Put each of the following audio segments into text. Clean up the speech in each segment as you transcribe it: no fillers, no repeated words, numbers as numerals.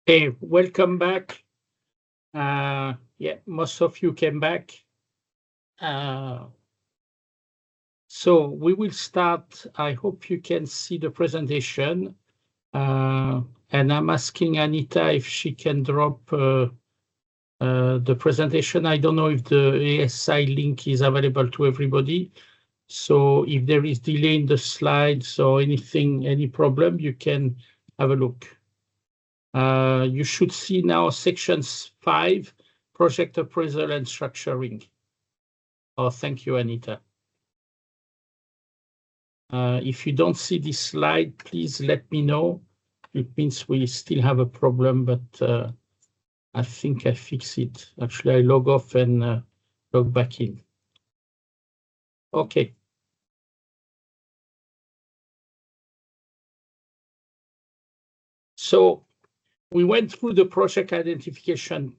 Hey, welcome back. Yeah, most of you came back. So we will start. I hope you can see the presentation. And I'm asking Anita if she can drop the presentation. I don't know if the ASI link is available to everybody. So if there is delay in the slides or anything, any problem, you can have a look. You should see now sections 5, project appraisal and structuring. Oh, thank you, Anita. If you don't see this slide, please let me know. It means we still have a problem, but I think I fix it. Actually, I log off and log back in. Okay. So we went through the project identification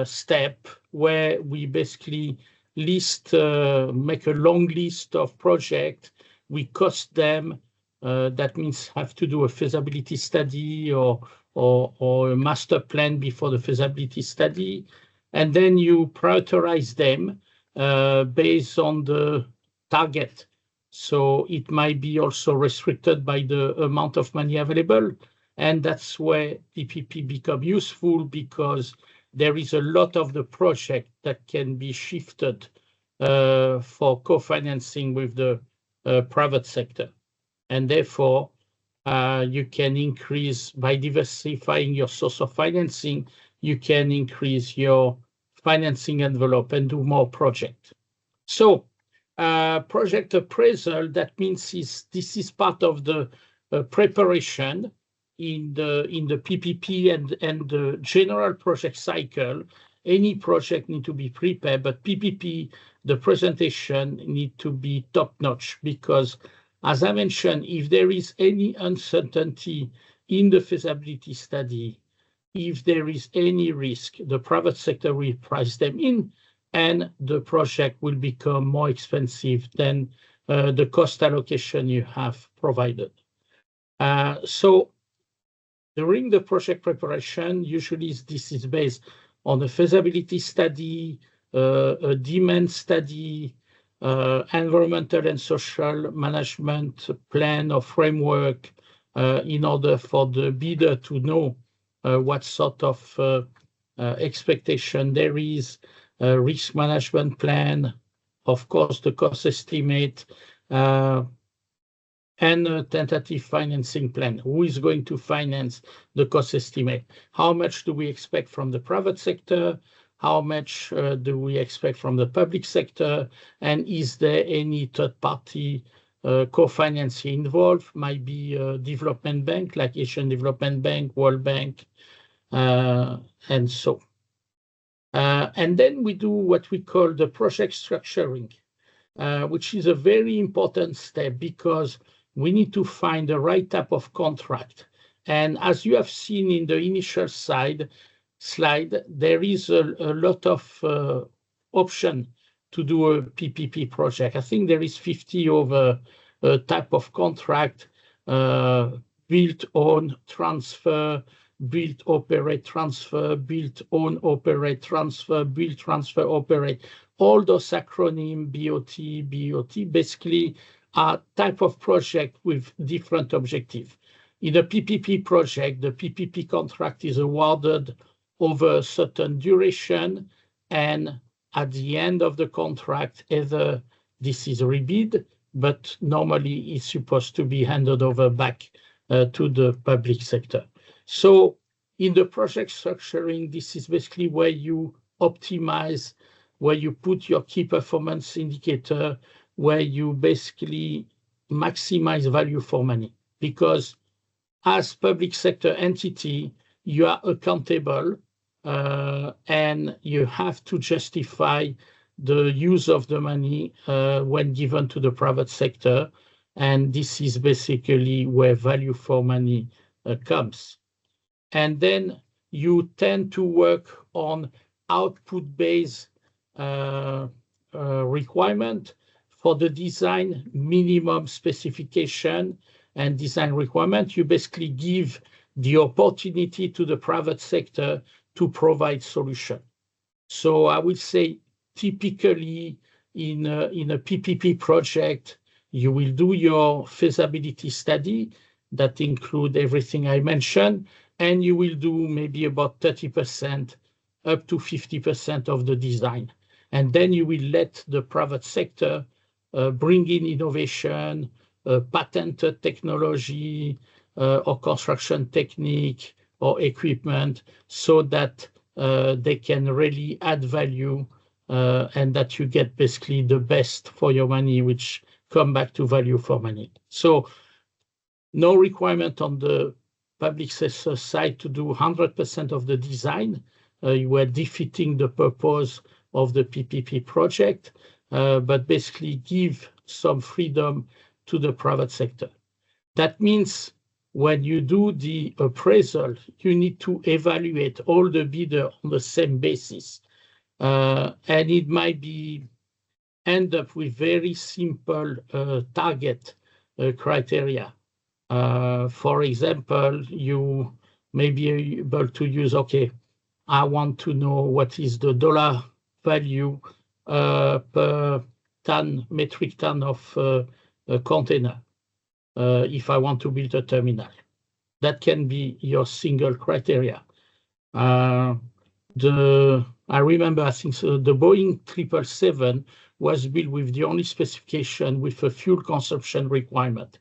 step where we basically make a long list of projects. We cost them. That means have to do a feasibility study or a master plan before the feasibility study. And then you prioritize them based on the target. So it might be also restricted by the amount of money available. And that's where PPP become useful because there is a lot of the project that can be shifted for co-financing with the private sector. And therefore, you can increase, by diversifying your source of financing, you can increase your financing envelope and do more project. So project appraisal, that means this is part of the preparation in the PPP and the general project cycle. Any project need to be prepared, but PPP, the presentation need to be top-notch because, as I mentioned, if there is any uncertainty in the feasibility study, if there is any risk, the private sector will price them in, and the project will become more expensive than the cost allocation you have provided. So during the project preparation, usually this is based on a feasibility study, a demand study, environmental and social management plan or framework in order for the bidder to know what sort of expectation there is, risk management plan, of course, the cost estimate, and a tentative financing plan. Who is going to finance the cost estimate? How much do we expect from the private sector? How much do we expect from the public sector? And is there any third-party co-financing involved? Might be a development bank like Asian Development Bank, World Bank, and so. And then we do what we call the project structuring, which is a very important step because we need to find the right type of contract. And as you have seen in the initial slide, there is a lot of option to do a PPP project. I think there is 50 over a type of contract, build, own, transfer, build, operate, transfer, build, own, operate, transfer, build, transfer, operate. All those acronyms, BOT, basically are type of project with different objective. In a PPP project, the PPP contract is awarded over a certain duration, and at the end of the contract, either this is rebid, but normally it's supposed to be handed over back to the public sector. So in the project structuring, this is basically where you optimize, where you put your key performance indicator, where you basically maximize value for money. Because as public sector entity, you are accountable and you have to justify the use of the money when given to the private sector. And this is basically where value for money comes. And then you tend to work on output-based requirement for the design minimum specification and design requirement. You basically give the opportunity to the private sector to provide solution. So I would say typically in a PPP project, you will do your feasibility study that include everything I mentioned, and you will do maybe about 30% up to 50% of the design. And then you will let the private sector bring in innovation, patented technology, or construction technique or equipment, so that they can really add value and that you get basically the best for your money, which come back to value for money. So no requirement on the public sector side to do 100% of the design. You are defeating the purpose of the PPP project, but basically give some freedom to the private sector. That means when you do the appraisal, you need to evaluate all the bidders on the same basis. And it might be end up with very simple target criteria. For example, you may be able to use, okay, I want to know what is the dollar value per metric ton of a container if I want to build a terminal. That can be your single criteria. I remember, I think so, the Boeing 777 was built with the only specification with a fuel consumption requirement.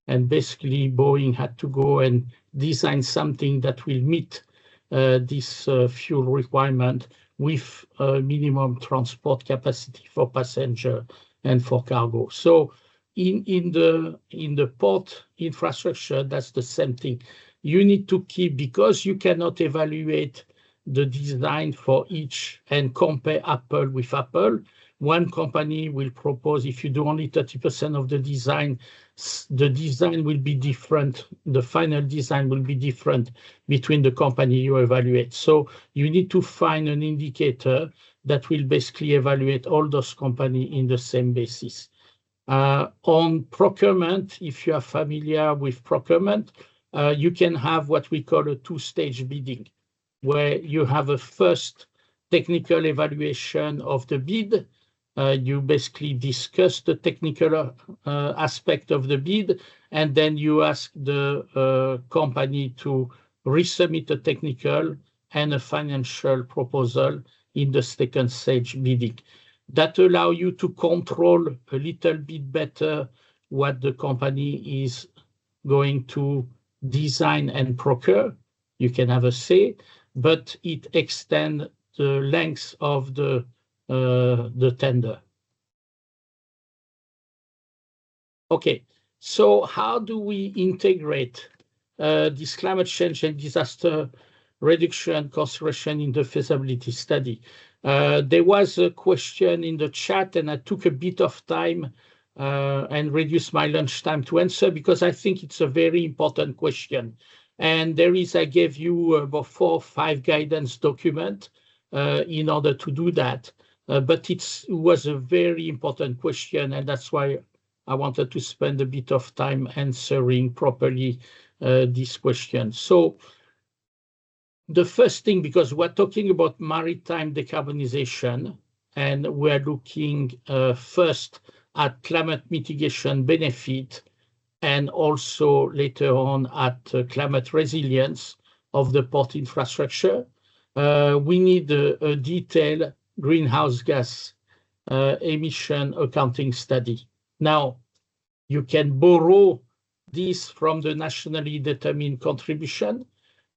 And basically, Boeing had to go and design something that will meet this fuel requirement with minimum transport capacity for passenger and for cargo. So in the port infrastructure, that's the same thing. You need to keep, because you cannot evaluate the design for each and compare apple with apple. One company will propose, if you do only 30% of the design will be different. The final design will be different between the company you evaluate. So you need to find an indicator that will basically evaluate all those companies in the same basis. On procurement, if you are familiar with procurement, you can have what we call a two-stage bidding, where you have a first technical evaluation of the bid. You basically discuss the technical aspect of the bid, and then you ask the company to resubmit a technical and a financial proposal in the second stage bidding. That allows you to control a little bit better what the company is going to design and procure. You can have a say, but it extends the length of the tender. Okay, so how do we integrate this climate change and disaster reduction consideration in the feasibility study? There was a question in the chat, and I took a bit of time and reduced my lunch time to answer, because I think it's a very important question. And I gave you about 4 or 5 guidance documents in order to do that. But it was a very important question, and that's why I wanted to spend a bit of time answering properly this question. So the first thing, because we're talking about maritime decarbonization, and we're looking first at climate mitigation benefit, and also later on at climate resilience of the port infrastructure, we need a detailed greenhouse gas emission accounting study. Now, you can borrow this from the nationally determined contribution.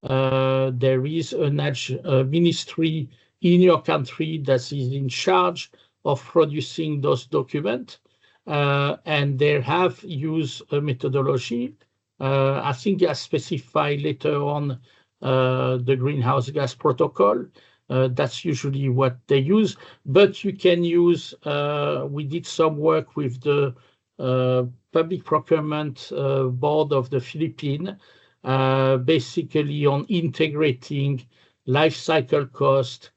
There is a ministry in your country that is in charge of producing those documents, and they have used a methodology. I think I specify later on the greenhouse gas protocol. That's usually what they use, but you can use, we did some work with the Public Procurement Board of the Philippines, basically on integrating life cycle cost,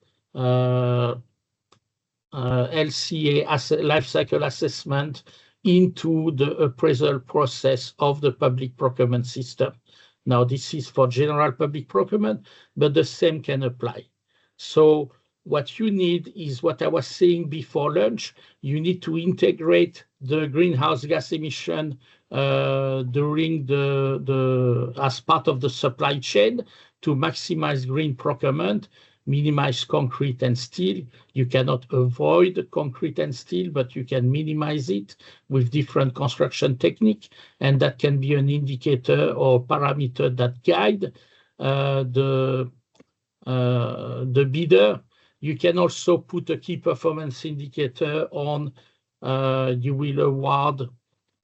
LCA, life cycle assessment, into the appraisal process of the public procurement system. Now, this is for general public procurement, but the same can apply. So what you need is what I was saying before lunch. You need to integrate the greenhouse gas emission during as part of the supply chain to maximize green procurement, minimize concrete and steel. You cannot avoid concrete and steel, but you can minimize it with different construction technique, and that can be an indicator or parameter that guide the bidder. You can also put a key performance indicator on. You will award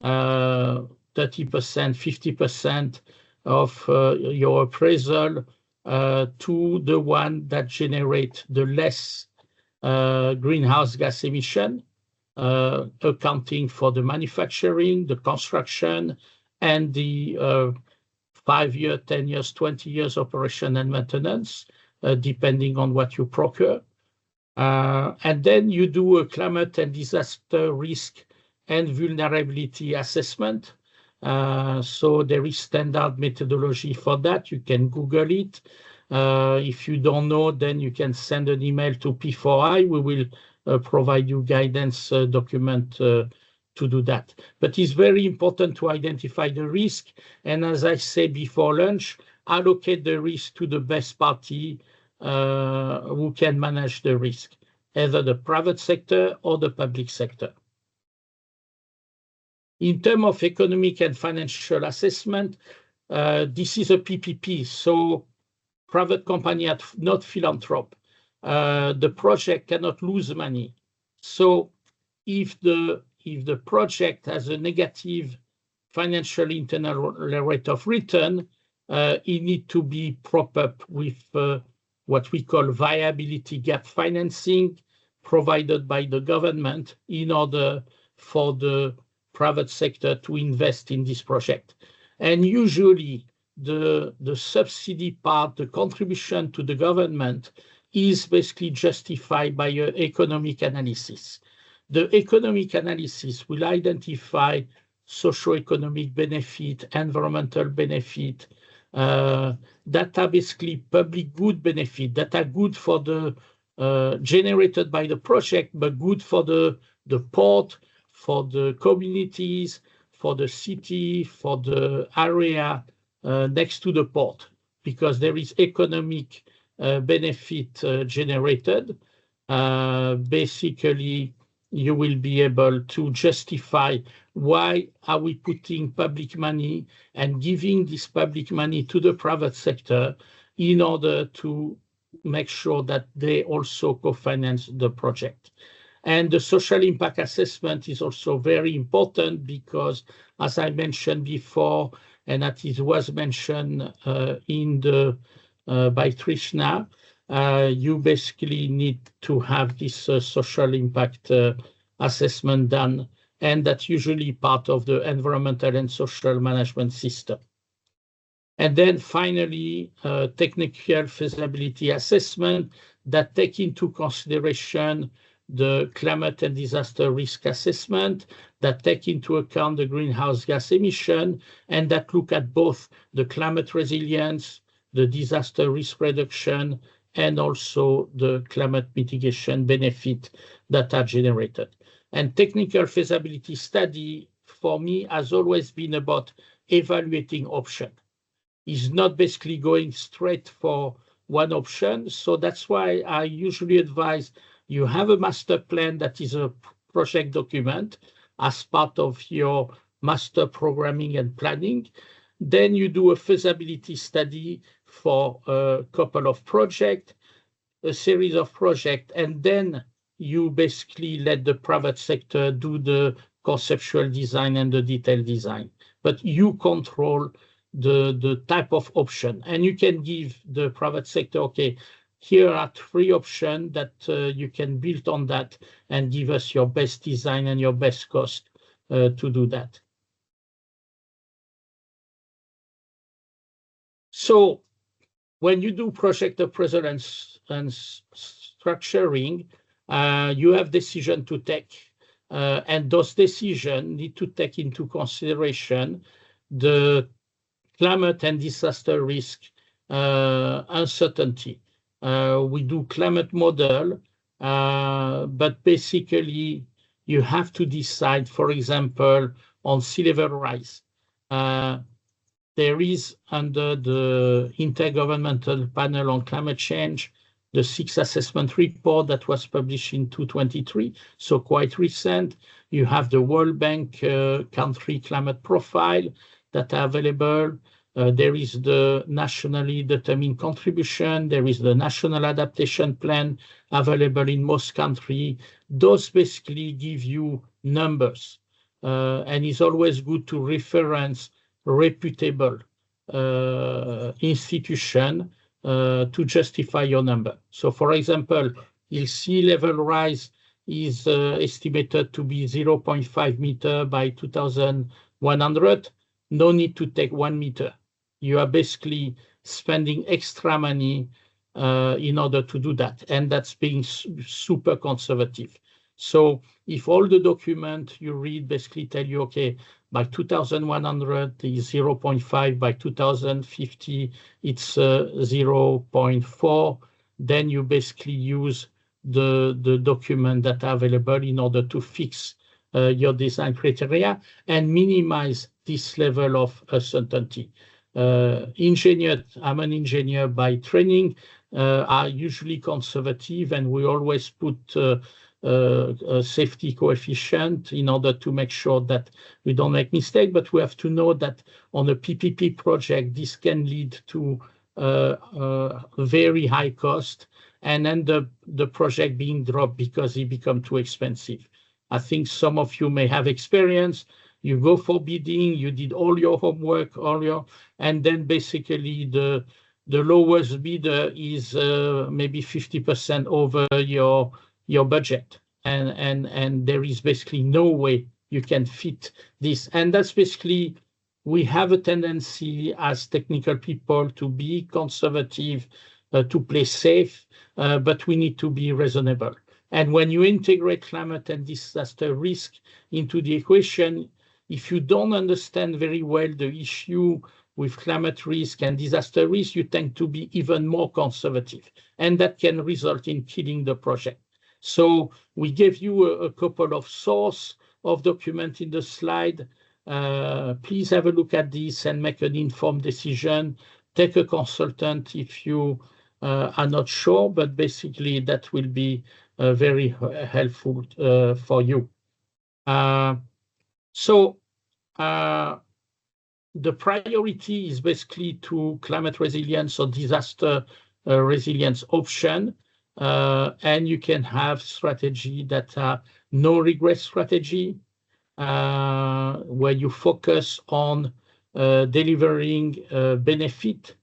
30%, 50% of your appraisal to the one that generate the less greenhouse gas emission, accounting for the manufacturing, the construction, and the 5 years, 10 years, 20 years operation and maintenance, depending on what you procure. And then you do a climate and disaster risk and vulnerability assessment. So there is standard methodology for that. You can Google it. If you don't know, then you can send an email to P4I. We will provide you guidance document to do that. But it's very important to identify the risk. And as I said before lunch, allocate the risk to the best party who can manage the risk, either the private sector or the public sector. In terms of economic and financial assessment, this is a PPP, so private company, not philanthrope. The project cannot lose money. So if the project has a negative financial internal rate of return, it needs to be propped up with what we call viability gap financing provided by the government in order for the private sector to invest in this project. And usually the subsidy part, the contribution to the government, is basically justified by an economic analysis. The economic analysis will identify socio-economic benefit, environmental benefit, that are basically public good benefit, that are good for the generated by the project, but good for the port, for the communities, for the city, for the area next to the port, because there is economic benefit generated. Basically, you will be able to justify why are we putting public money and giving this public money to the private sector in order to make sure that they also co-finance the project. And the social impact assessment is also very important because, as I mentioned before, and that it was mentioned by Trishna, you basically need to have this social impact assessment done, and that's usually part of the environmental and social management system. And then finally, technical feasibility assessment that take into consideration the climate and disaster risk assessment, that take into account the greenhouse gas emission, and that look at both the climate resilience, the disaster risk reduction, and also the climate mitigation benefit that are generated. And technical feasibility study, for me, has always been about evaluating option. It's not basically going straight for one option. So that's why I usually advise you have a master plan that is a project document as part of your master programming and planning. Then you do a feasibility study for a couple of projects, a series of projects, and then you basically let the private sector do the conceptual design and the detailed design. But you control the type of option, and you can give the private sector, okay, here are 3 options that you can build on that and give us your best design and your best cost to do that. So when you do project appraisal and structuring, you have decision to take, and those decisions need to take into consideration the climate and disaster risk uncertainty. We do climate model, but basically you have to decide, for example, on sea level rise. There is, under the Intergovernmental Panel on Climate Change, the 6th assessment report that was published in 2023, so quite recent. You have the World Bank country climate profile that are available. There is the nationally determined contribution. There is the national adaptation plan available in most countries. Those basically give you numbers, and it's always good to reference reputable institution to justify your number. So, for example, if sea level rise is estimated to be 0.5 meter by 2100, no need to take 1 meter. You are basically spending extra money in order to do that, and that's being super conservative. So if all the document you read basically tell you, okay, by 2100 is 0.5, by 2050 it's 0.4, then you basically use the document that are available in order to fix your design criteria and minimize this level of uncertainty. I'm an engineer by training, are usually conservative, and we always put a safety coefficient in order to make sure that we don't make mistake. But we have to know that on a PPP project, this can lead to very high cost and end up the project being dropped because it become too expensive. I think some of you may have experience. You go for bidding, you did all your homework, and then basically the lowest bidder is maybe 50% over your budget, and there is basically no way you can fit this. And that's basically, we have a tendency as technical people to be conservative, to play safe, but we need to be reasonable. And when you integrate climate and disaster risk into the equation, if you don't understand very well the issue with climate risk and disaster risk, you tend to be even more conservative, and that can result in killing the project. So we gave you a couple of source of document in the slide. Please have a look at this and make an informed decision. Take a consultant if you are not sure, but basically that will be very helpful for you. The priority is basically to climate resilience or disaster resilience option. And you can have strategy that are no regret strategy, where you focus on delivering benefit,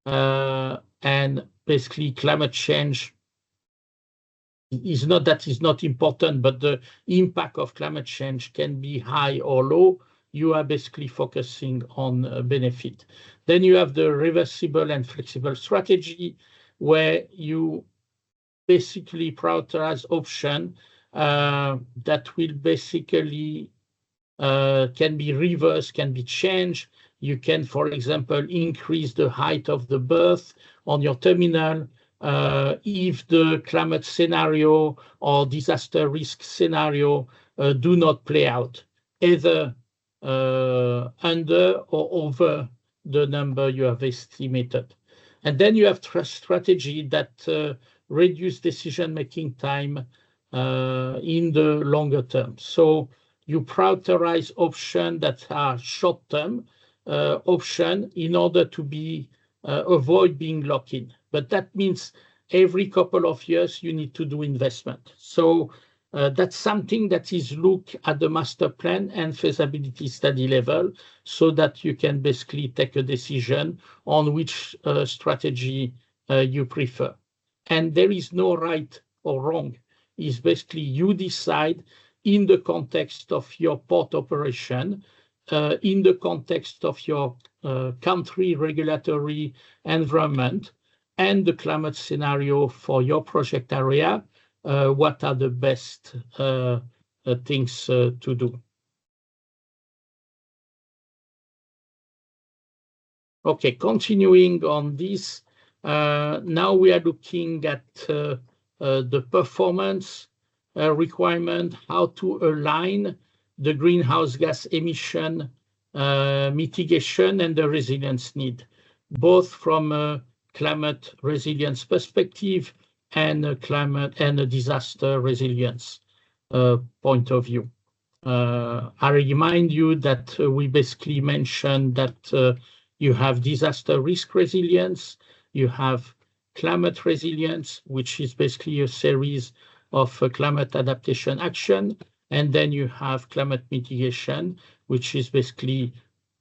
and basically climate change is not that is not important, but the impact of climate change can be high or low. You are basically focusing on benefit. Then you have the reversible and flexible strategy, where you basically prioritize option that will basically can be reversed, can be changed. You can, for example, increase the height of the berth on your terminal if the climate scenario or disaster risk scenario do not play out, either under or over the number you have estimated. And then you have strategy that reduce decision-making time in the longer term. So you prioritize options that are short-term option in order to be avoid being locked in. But that means every couple of years you need to do investment. So that's something that is looked at the master plan and feasibility study level, so that you can basically take a decision on which strategy you prefer. And there is no right or wrong. It's basically you decide in the context of your port operation, in the context of your country regulatory environment and the climate scenario for your project area, what are the best things to do. Okay, continuing on this, now we are looking at the performance requirement, how to align the greenhouse gas emission mitigation and the resilience need, both from a climate resilience perspective and a climate and a disaster resilience point of view. I remind you that we basically mentioned that you have disaster risk resilience, you have climate resilience, which is basically a series of climate adaptation action, and then you have climate mitigation, which is basically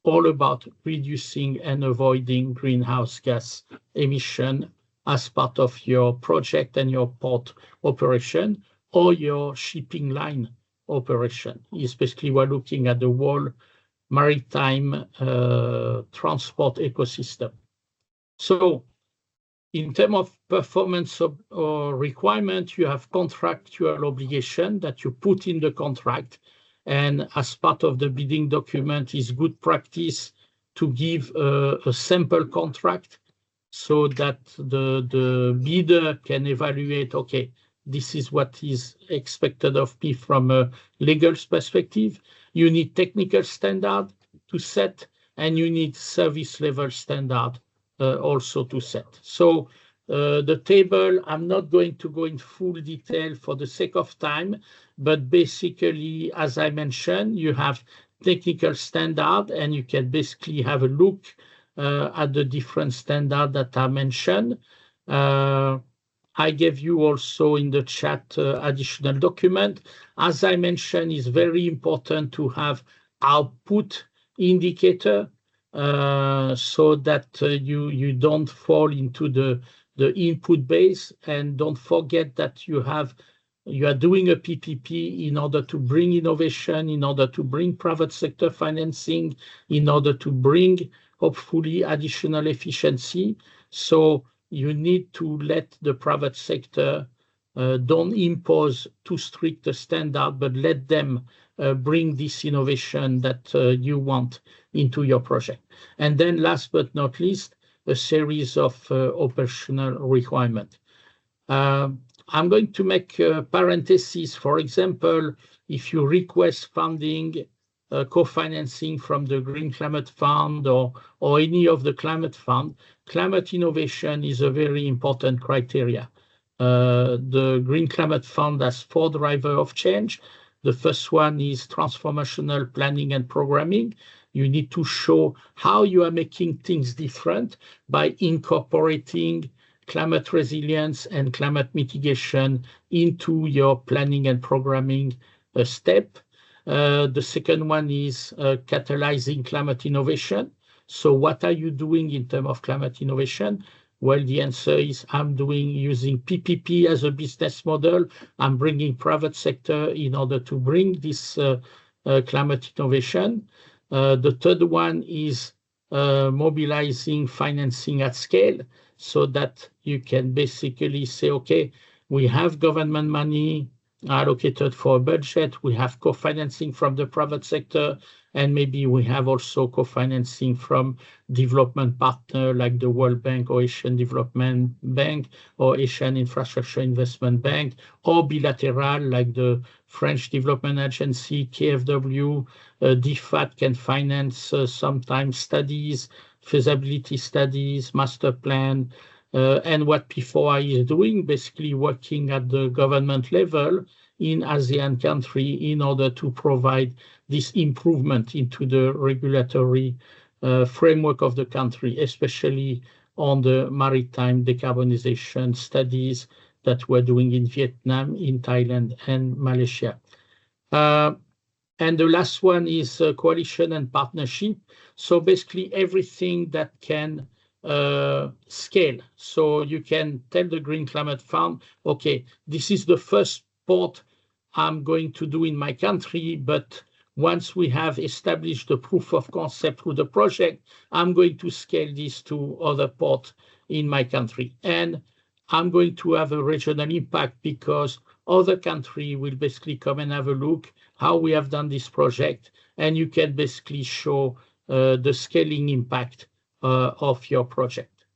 all about reducing and avoiding greenhouse gas emission as part of your project and your port operation or your shipping line operation. Is basically we're looking at the whole maritime transport ecosystem. So in terms of performance or requirement, you have contractual obligation that you put in the contract. And as part of the bidding document, is good practice to give a sample contract so that the bidder can evaluate, okay, this is what is expected of me from a legal perspective. You need technical standard to set, and you need service level standard also to set. So the table, I'm not going to go in full detail for the sake of time, but basically, as I mentioned, you have technical standard, and you can basically have a look at the different standards that I mentioned. I gave you also in the chat additional document. As I mentioned, it's very important to have output indicator so that you don't fall into the input base, and don't forget that you are doing a PPP in order to bring innovation, in order to bring private sector financing, in order to bring hopefully additional efficiency. So you need to let the private sector don't impose too strict a standard, but let them bring this innovation that you want into your project. And then last but not least, a series of operational requirements. I'm going to make a parenthesis. For example, if you request funding, co-financing from the Green Climate Fund or any of the climate fund, climate innovation is a very important criteria. The Green Climate Fund has 4 drivers of change. The first one is transformational planning and programming. You need to show how you are making things different by incorporating climate resilience and climate mitigation into your planning and programming step. The second one is catalyzing climate innovation. So what are you doing in terms of climate innovation? Well, the answer is I'm using PPP as a business model. I'm bringing private sector in order to bring this climate innovation. The third one is mobilizing financing at scale so that you can basically say, okay, we have government money allocated for a budget, we have co-financing from the private sector, and maybe we have also co-financing from development partner like the World Bank or Asian Development Bank or Asian Infrastructure Investment Bank, or bilateral like the French Development Agency, KfW. DFAT can finance sometimes studies, feasibility studies, master plan, and what P4I is doing, basically working at the government level in ASEAN country in order to provide this improvement into the regulatory framework of the country, especially on the maritime decarbonization studies that we're doing in Vietnam, in Thailand, and Malaysia. And the last one is coalition and partnership. So basically everything that can scale. So you can tell the Green Climate Fund, okay, this is the first port I'm going to do in my country, but once we have established the proof of concept through the project, I'm going to scale this to other ports in my country. And I'm going to have a regional impact because other countries will basically come and have a look how we have done this project, and you can basically show the scaling impact of your project.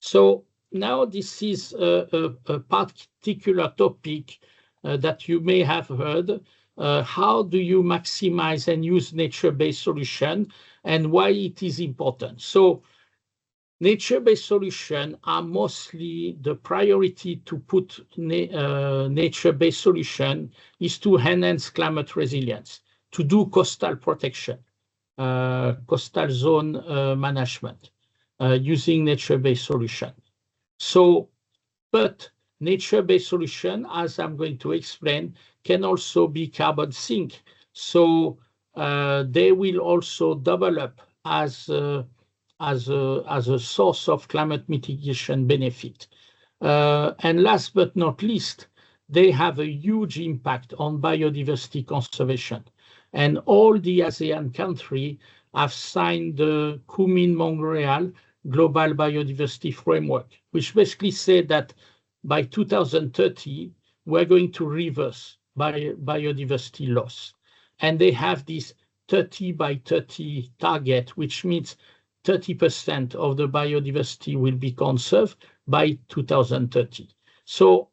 So now this is a particular topic that you may have heard. How do you maximize and use nature-based solution, and why it is important? So nature-based solutions are mostly the priority to put nature-based solution is to enhance climate resilience, to do coastal protection, coastal zone management using nature-based solution. So, but nature-based solution, as I'm going to explain, can also be carbon sink. So they will also develop as a source of climate mitigation benefit. And last but not least, they have a huge impact on biodiversity conservation. And all the ASEAN countries have signed the Kunming-Montreal Global Biodiversity Framework, which basically said that by 2030, we're going to reverse biodiversity loss. And they have this 30 by 30 target, which means 30% of the biodiversity will be conserved by 2030. So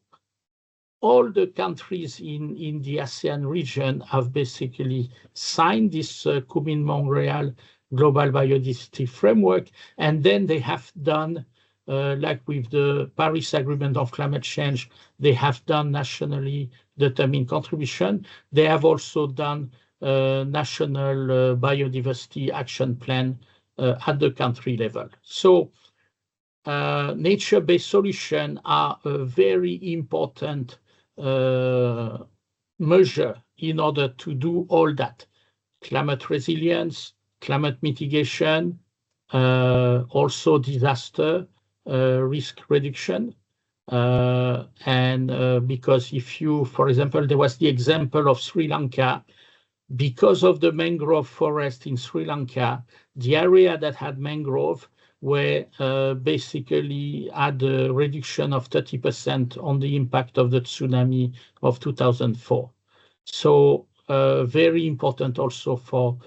all the countries in the ASEAN region have basically signed this Kunming-Montreal Global Biodiversity Framework, and then they have done, like with the Paris Agreement on Climate Change, they have done nationally determined contribution. They have also done national biodiversity action plan at the country level. So nature-based solutions are a very important measure in order to do all that. Climate resilience, climate mitigation, also disaster risk reduction. Because if you, for example, there was the example of Sri Lanka, because of the mangrove forest in Sri Lanka, the area that had mangrove were basically had a reduction of 30% on the impact of the tsunami of 2004. So very important also for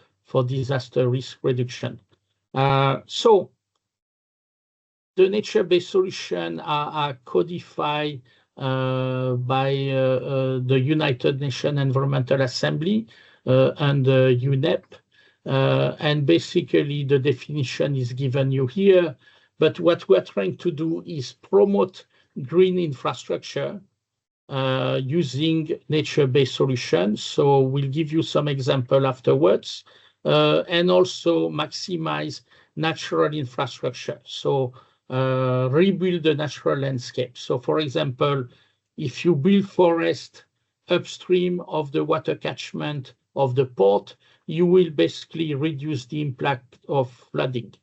disaster risk reduction. So the nature-based solutions are codified by the United Nations Environmental Assembly and UNEP. And basically the definition is given you here. But what we're trying to do is promote green infrastructure using nature-based solutions. So we'll give you some example afterwards. And also maximize natural infrastructure. So rebuild the natural landscape. So for example, if you build forest upstream of the water catchment of the port, you will basically reduce the impact of flooding.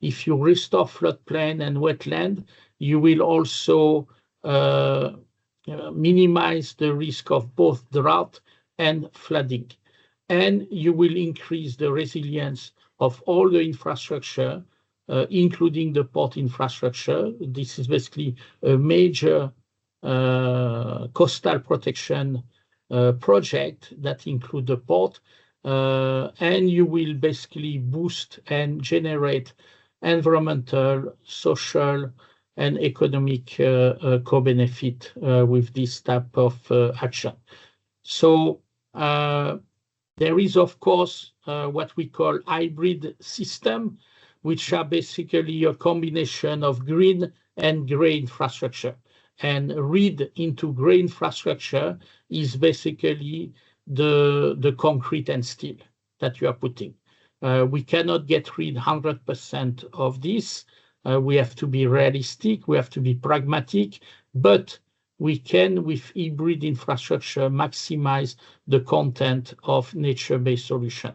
If you restore floodplain and wetland, you will also minimize the risk of both drought and flooding. And you will increase the resilience of all the infrastructure, including the port infrastructure. This is basically a major coastal protection project that includes the port. And you will basically boost and generate environmental, social, and economic co-benefit with this type of action. So there is, of course, what we call hybrid system, which are basically a combination of green and gray infrastructure. And read into gray infrastructure is basically the concrete and steel that you are putting. We cannot get rid 100% of this. We have to be realistic, we have to be pragmatic, but we can, with hybrid infrastructure, maximize the content of nature-based solution.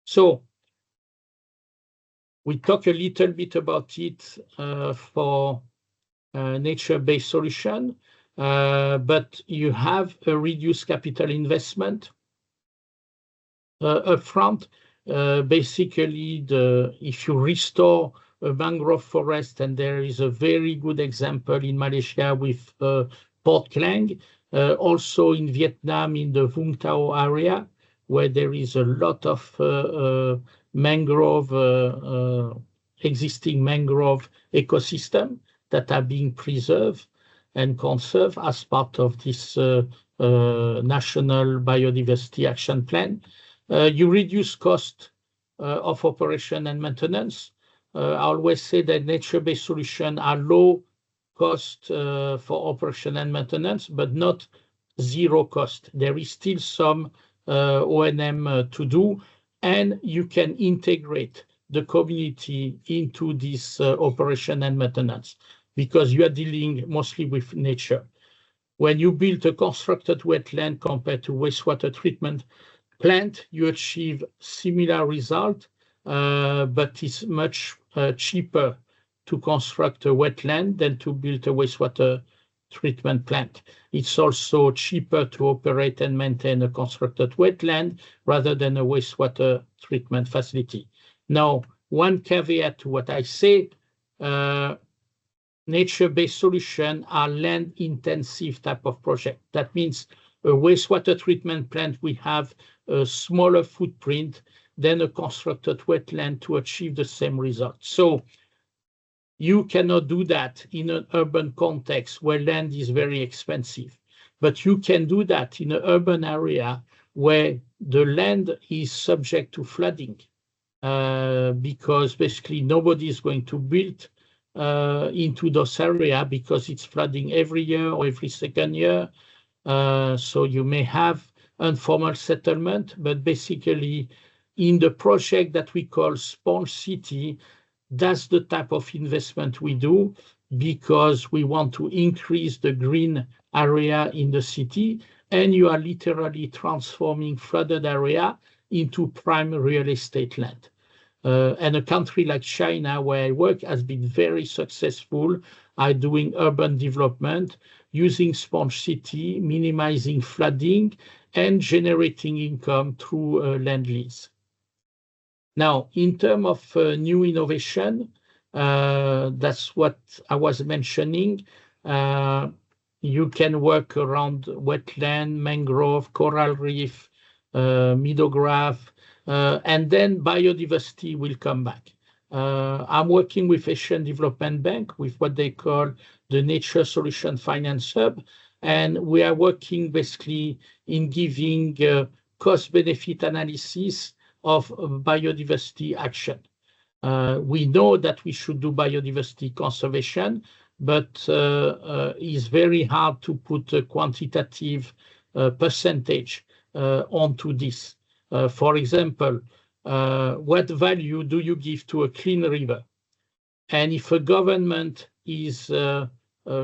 So we talk a little bit about it for nature-based solution, but you have a reduced capital investment upfront. Basically, if you restore a mangrove forest, and there is a very good example in Malaysia with Port Klang, also in Vietnam in the Vung Tau area, where there is a lot of mangrove, existing mangrove ecosystem that are being preserved and conserved as part of this National Biodiversity Action Plan. You reduce cost of operation and maintenance. I always say that nature-based solutions are low cost for operation and maintenance, but not zero cost. There is still some O&M to do, and you can integrate the community into this operation and maintenance because you are dealing mostly with nature. When you build a constructed wetland compared to wastewater treatment plant, you achieve similar result, but it's much cheaper to construct a wetland than to build a wastewater treatment plant. It's also cheaper to operate and maintain a constructed wetland rather than a wastewater treatment facility. Now, one caveat to what I say, nature-based solutions are land-intensive type of project. That means a wastewater treatment plant will have a smaller footprint than a constructed wetland to achieve the same result. So you cannot do that in an urban context where land is very expensive, but you can do that in an urban area where the land is subject to flooding because basically nobody is going to build into those areas because it's flooding every year or every second year. So you may have informal settlement, but basically in the project that we call Sponge City, that's the type of investment we do because we want to increase the green area in the city, and you are literally transforming flooded area into prime real estate land. And a country like China, where I work, has been very successful at doing urban development, using Sponge City, minimizing flooding, and generating income through land lease. Now, in terms of new innovation, that's what I was mentioning. You can work around wetland, mangrove, coral reef, meadowgrass, and then biodiversity will come back. I'm working with Asian Development Bank with what they call the Nature Solution Finance Hub, and we are working basically in giving cost-benefit analysis of biodiversity action. We know that we should do biodiversity conservation, but it's very hard to put a quantitative percentage onto this. For example, what value do you give to a clean river? And if a government is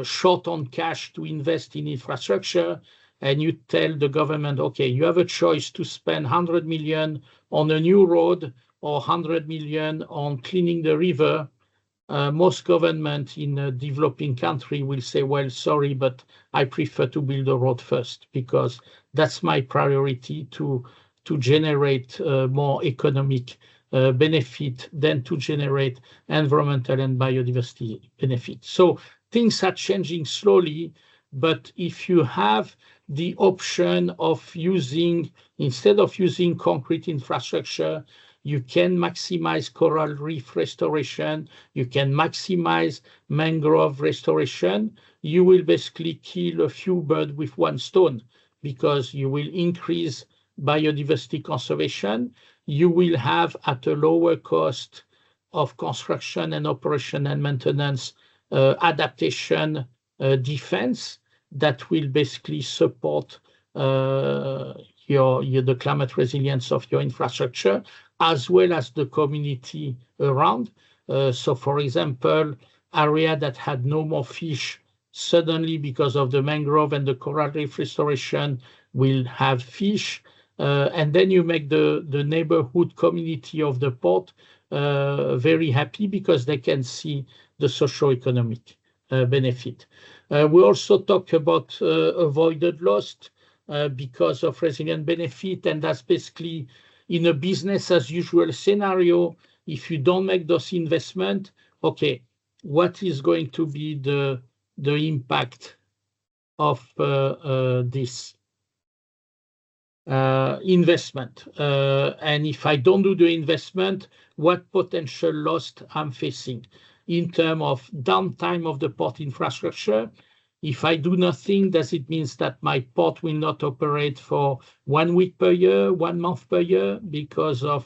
short on cash to invest in infrastructure, and you tell the government, okay, you have a choice to spend 100 million on a new road or 100 million on cleaning the river, most government in a developing country will say, well, sorry, but I prefer to build a road first because that's my priority to generate more economic benefit than to generate environmental and biodiversity benefit. So things are changing slowly, but if you have the option of using, instead of using concrete infrastructure, you can maximize coral reef restoration, you can maximize mangrove restoration, you will basically kill a few birds with one stone because you will increase biodiversity conservation, you will have at a lower cost of construction and operation and maintenance adaptation defense that will basically support the climate resilience of your infrastructure as well as the community around. So for example, area that had no more fish suddenly because of the mangrove and the coral reef restoration will have fish. And then you make the neighborhood community of the port very happy because they can see the socio-economic benefit. We also talk about avoided loss because of resilient benefit, and that's basically in a business as usual scenario. If you don't make those investments, okay, what is going to be the impact of this? investment. And if I don't do the investment, what potential loss I'm facing in terms of downtime of the port infrastructure. If I do nothing, does it mean that my port will not operate for 1 week per year, 1 month per year because of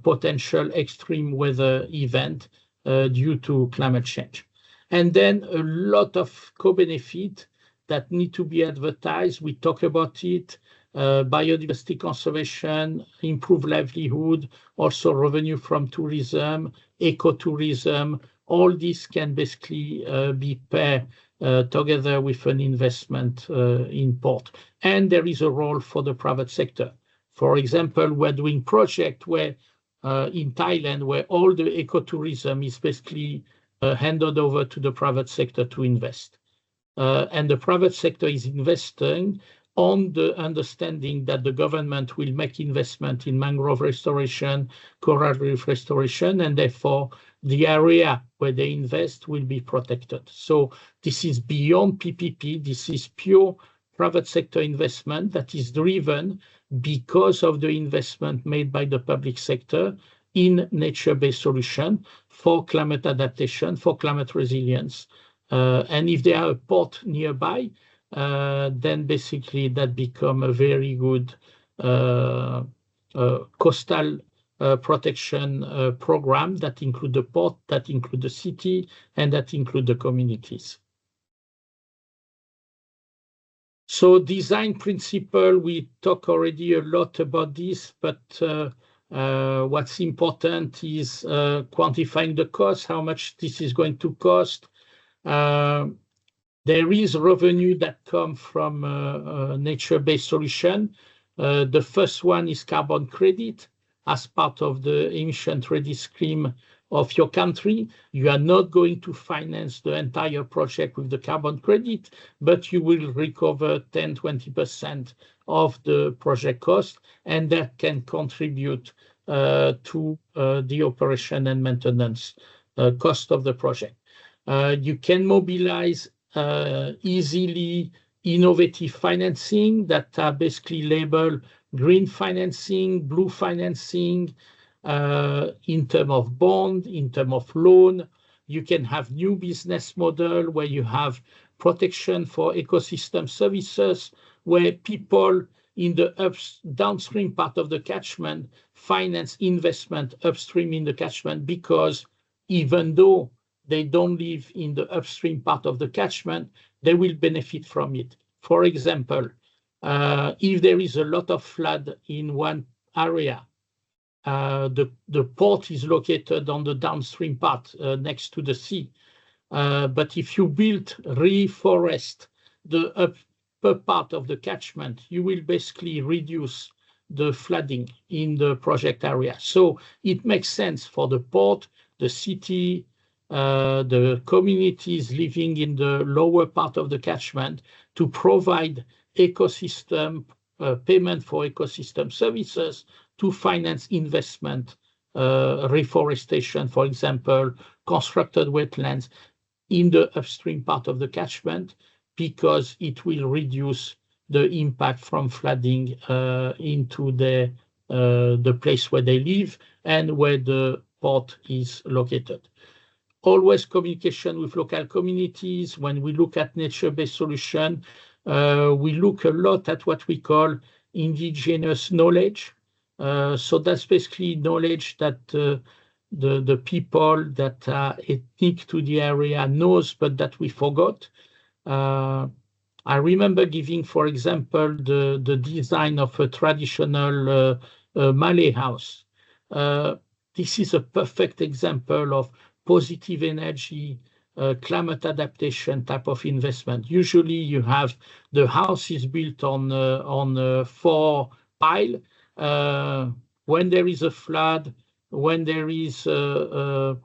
potential extreme weather event due to climate change? And then a lot of co-benefit that need to be advertised. We talk about it, biodiversity conservation, improve livelihood, also revenue from tourism, ecotourism. All this can basically be paired together with an investment in port. And there is a role for the private sector. For example, we're doing project where in Thailand, where all the ecotourism is basically handed over to the private sector to invest. And the private sector is investing on the understanding that the government will make investment in mangrove restoration, coral reef restoration, and therefore the area where they invest will be protected. So this is beyond PPP. This is pure private sector investment that is driven because of the investment made by the public sector in nature-based solution for climate adaptation, for climate resilience. And if there are a port nearby, then basically that become a very good coastal protection program that include the port, that include the city, and that include the communities. So design principle, we talk already a lot about this, but what's important is quantifying the cost, how much this is going to cost. There is revenue that come from nature-based solution. The first one is carbon credit as part of the emission trading scheme of your country. You are not going to finance the entire project with the carbon credit, but you will recover 10–20% of the project cost, and that can contribute to the operation and maintenance cost of the project. You can mobilize easily innovative financing that are basically labeled green financing, blue financing, in terms of bond, in terms of loan. You can have new business model where you have protection for ecosystem services, where people in the downstream part of the catchment finance investment upstream in the catchment, because even though they don't live in the upstream part of the catchment, they will benefit from it. For example, if there is a lot of flood in one area, the port is located on the downstream part next to the sea. But if you reforest the upper part of the catchment, you will basically reduce the flooding in the project area. So it makes sense for the port, the city, the communities living in the lower part of the catchment to provide ecosystem payment for ecosystem services to finance investment, reforestation, for example, constructed wetlands in the upstream part of the catchment, because it will reduce the impact from flooding into the place where they live and where the port is located. Always communication with local communities. When we look at nature-based solution, we look a lot at what we call indigenous knowledge. So that's basically knowledge that the people that are ethnic to the area knows, but that we forgot. I remember giving, for example, the design of a traditional Malay house. This is a perfect example of positive energy, climate adaptation type of investment. Usually you have the house is built on 4 piles. When there is a flood, when there is the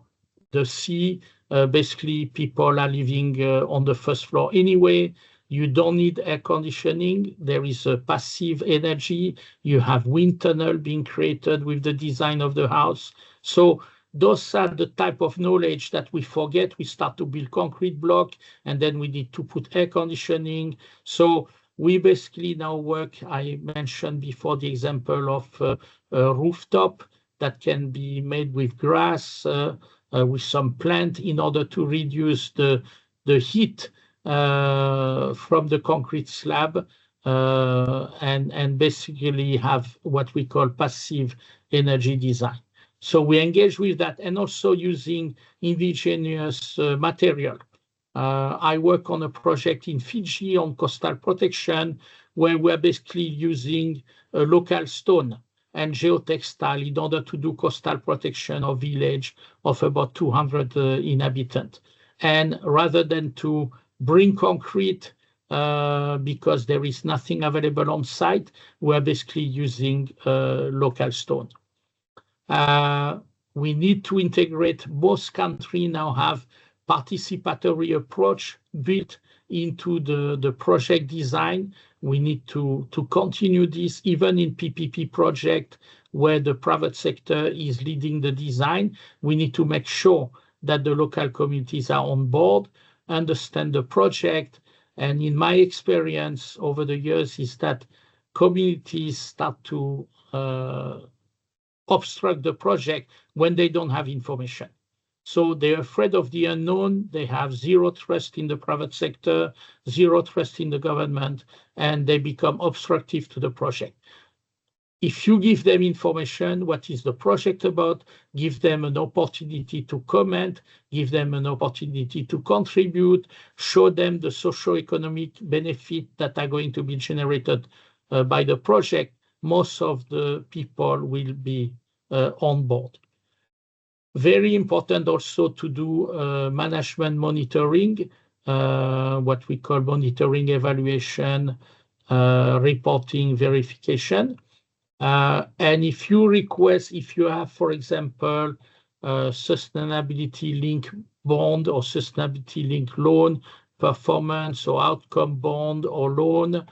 sea, basically people are living on the first floor anyway. You don't need air conditioning. There is a passive energy. You have wind tunnel being created with the design of the house. So those are the type of knowledge that we forget. We start to build concrete block, and then we need to put air conditioning. So We basically now work, I mentioned before the example of a rooftop that can be made with grass, with some plant in order to reduce the heat from the concrete slab, and basically have what we call passive energy design. So we engage with that, and also using indigenous material. I work on a project in Fiji on coastal protection, where we're basically using a local stone and geotextile in order to do coastal protection of village of about 200 inhabitants. And rather than to bring concrete because there is nothing available on site, we're basically using local stone. We need to integrate. Most countries now have participatory approach built into the project design. We need to continue this even in PPP project where the private sector is leading the design. We need to make sure that the local communities are on board, understand the project. And in my experience over the years is that communities start to obstruct the project when they don't have information. So they're afraid of the unknown. They have zero trust in the private sector, zero trust in the government, and they become obstructive to the project. If you give them information, what is the project about, give them an opportunity to comment, give them an opportunity to contribute, show them the socio-economic benefit that are going to be generated by the project, most of the people will be on board. Very important also to do management monitoring, what we call monitoring, evaluation, reporting, verification. And if you request, if you have, for example, sustainability link bond or sustainability link loan, performance or outcome bond or loan,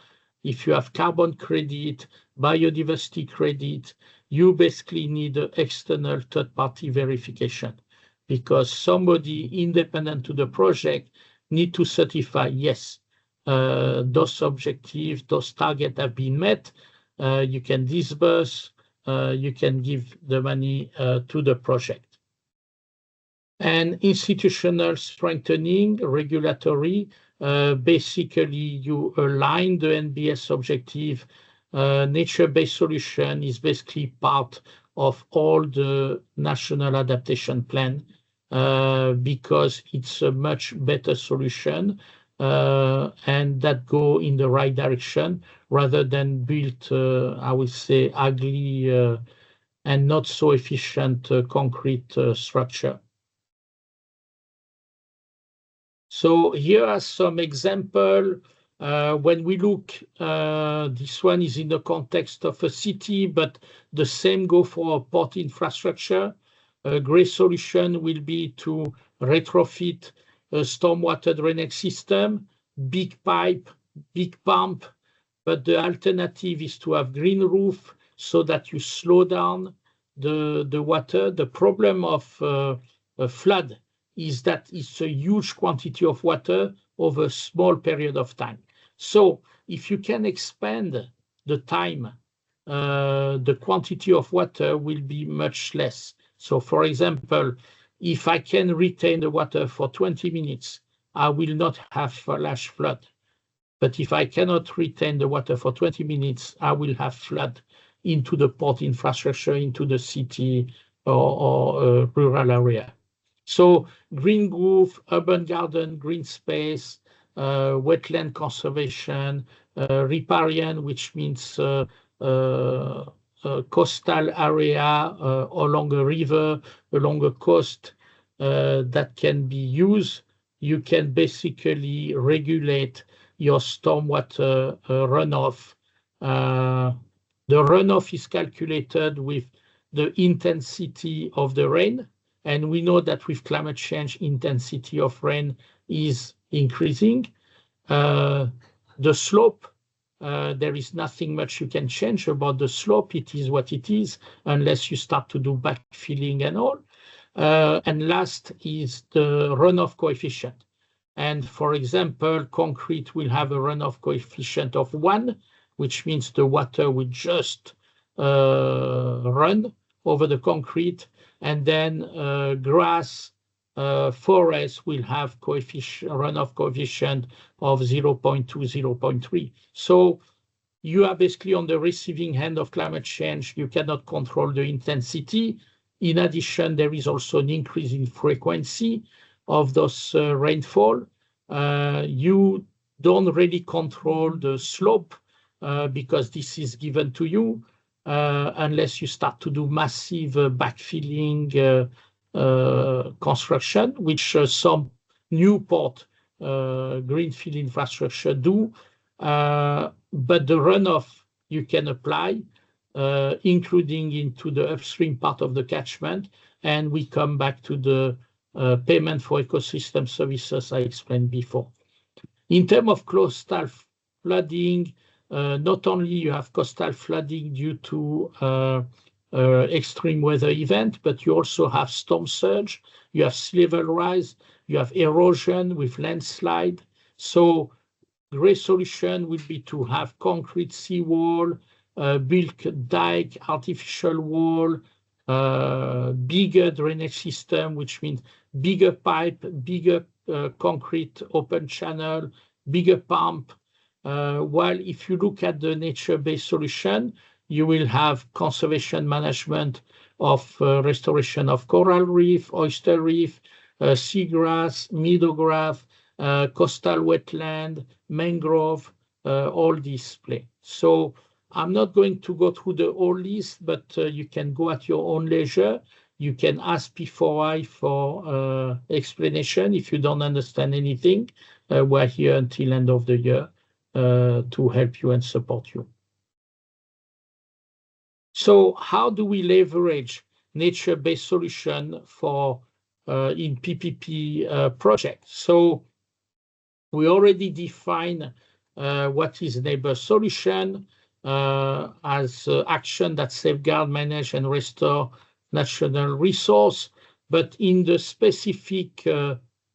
if you have carbon credit, biodiversity credit, you basically need an external third-party verification because somebody independent to the project need to certify, yes, those objectives, those targets have been met. You can disburse, you can give the money to the project. And institutional strengthening, regulatory, basically you align the NBS objective. Nature-based solution is basically part of all the national adaptation plan because it's a much better solution and that go in the right direction rather than build, I would say, ugly and not so efficient concrete structure. So here are some examples. When we look, this one is in the context of a city, but the same go for port infrastructure. A great solution will be to retrofit a stormwater drainage system, big pipe, big pump, but the alternative is to have green roof so that you slow down the water. The problem of a flood is that it's a huge quantity of water over a small period of time. So if you can expand the time, the quantity of water will be much less. So for example, if I can retain the water for 20 minutes, I will not have flash flood. But if I cannot retain the water for 20 minutes, I will have flood into the port infrastructure, into the city or rural area. So green roof, urban garden, green space, wetland conservation, riparian, which means coastal area along a river, along a coast that can be used. You can basically regulate your stormwater runoff. The runoff is calculated with the intensity of the rain. And we know that with climate change, intensity of rain is increasing. The slope, there is nothing much you can change about the slope. It is what it is, unless you start to do backfilling and all. And last is the runoff coefficient. And for example, concrete will have a runoff coefficient of 1, which means the water will just run over the concrete. And then grass, forest will have runoff coefficient of 0.2, 0.3. So you are basically on the receiving end of climate change. You cannot control the intensity. In addition, there is also an increase in frequency of those rainfall. You don't really control the slope because this is given to you unless you start to do massive backfilling construction, which some new port greenfield infrastructure do. But the runoff you can apply, including into the upstream part of the catchment. And we come back to the payment for ecosystem services I explained before. In terms of coastal flooding, not only you have coastal flooding due to extreme weather event, but you also have storm surge, you have sea level rise, you have erosion with landslide. So great solution would be to have concrete seawall, built dike, artificial wall, bigger drainage system, which means bigger pipe, bigger concrete open channel, bigger pump. While if you look at the nature-based solution, you will have conservation management of restoration of coral reef, oyster reef, seagrass, meadowgrass, coastal wetland, mangrove, all these play. So I'm not going to go through the whole list, but you can go at your own leisure. You can ask P4I for explanation if you don't understand anything. We're here until end of the year to help you and support you. So how do we leverage nature-based solution for in PPP projects? So we already define what is neighbor solution as action that safeguard, manage, and restore national resource. But in the specific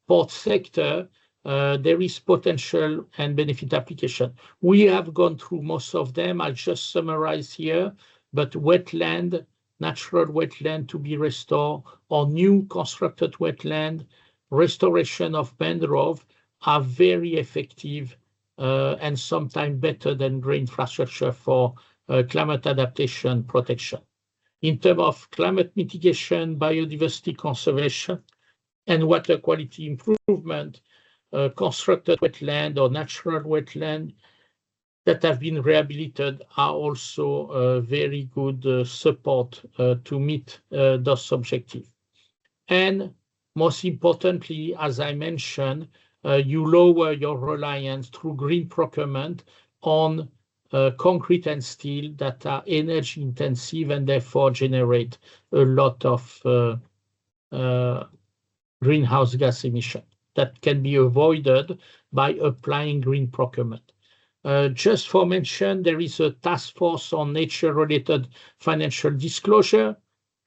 port sector, there is potential and benefit application. We have gone through most of them. I'll just summarize here. But wetland, natural wetland to be restored, or new constructed wetland, restoration of mangrove are very effective and sometimes better than green infrastructure for climate adaptation protection. In terms of climate mitigation, biodiversity conservation, and water quality improvement, constructed wetland or natural wetland that have been rehabilitated are also very good support to meet those objectives. And most importantly, as I mentioned, you lower your reliance through green procurement on concrete and steel that are energy intensive and therefore generate a lot of greenhouse gas emission that can be avoided by applying green procurement. Just for mention, there is a task force on nature-related financial disclosure,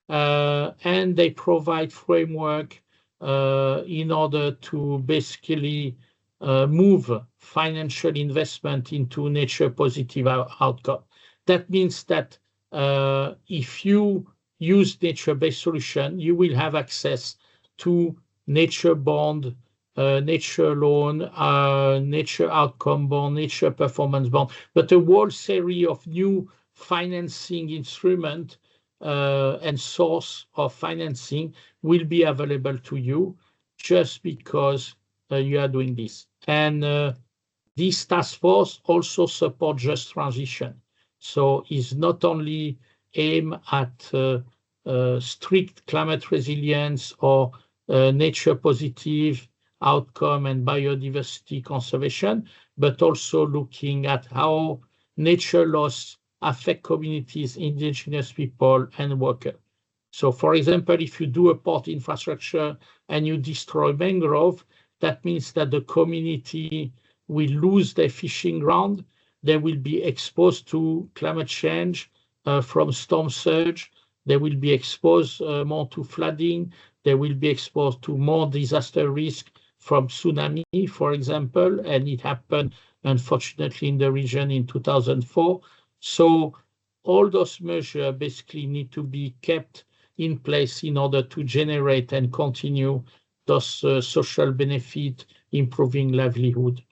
and they provide framework in order to basically move financial investment into nature-positive outcome. That means that if you use nature-based solution, you will have access to nature bond, nature loan, nature outcome bond, nature performance bond, but a whole series of new financing instrument and source of financing will be available to you just because you are doing this. And this task force also supports just transition. So it's not only aimed at strict climate resilience or nature positive outcome and biodiversity conservation, but also looking at how nature loss affect communities, indigenous people, and workers. So for example, if you do a port infrastructure and you destroy mangrove, that means that the community will lose their fishing ground. They will be exposed to climate change from storm surge. They will be exposed more to flooding. They will be exposed to more disaster risk from tsunami, for example, and it happened, unfortunately, in the region in 2004. So all those measures basically need to be kept in place in order to generate and continue those social benefit, improving livelihood.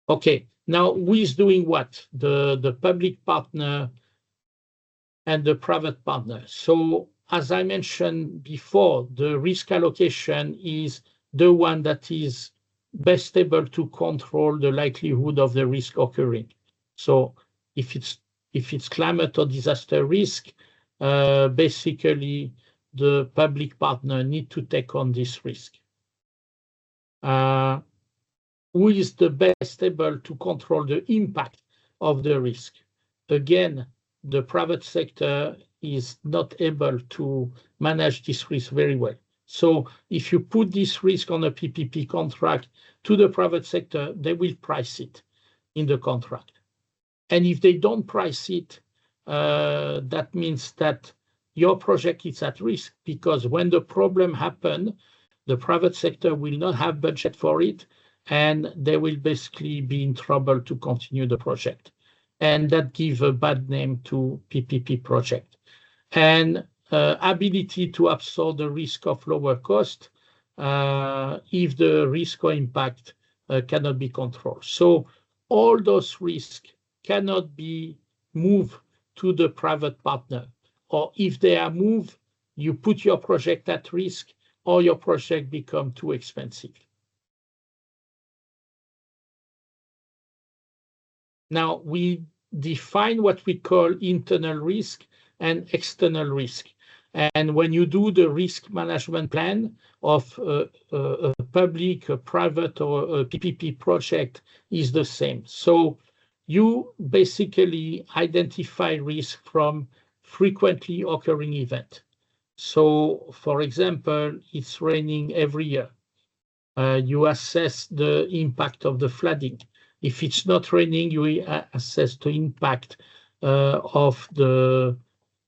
Okay, now who is doing what? The public partner and the private partner. So as I mentioned before, the risk allocation is the one that is best able to control the likelihood of the risk occurring. So if it's climate or disaster risk, basically the public partner need to take on this risk. Who is the best able to control the impact of the risk? Again, the private sector is not able to manage this risk very well. So if you put this risk on a PPP contract to the private sector, they will price it in the contract. And if they don't price it, that means that your project is at risk, because when the problem happens, the private sector will not have budget for it, and they will basically be in trouble to continue the project. And that gives a bad name to PPP project. And ability to absorb the risk of lower cost if the risk or impact cannot be controlled. So all those risks cannot be moved to the private partner. Or if they are moved, you put your project at risk, or your project becomes too expensive. Now, we define what we call internal risk and external risk. And when you do the risk management plan of a public, a private, or a PPP project, is the same. So you basically identify risk from frequently occurring events. So, for example, it's raining every year. You assess the impact of the flooding. If it's not raining, you assess the impact of the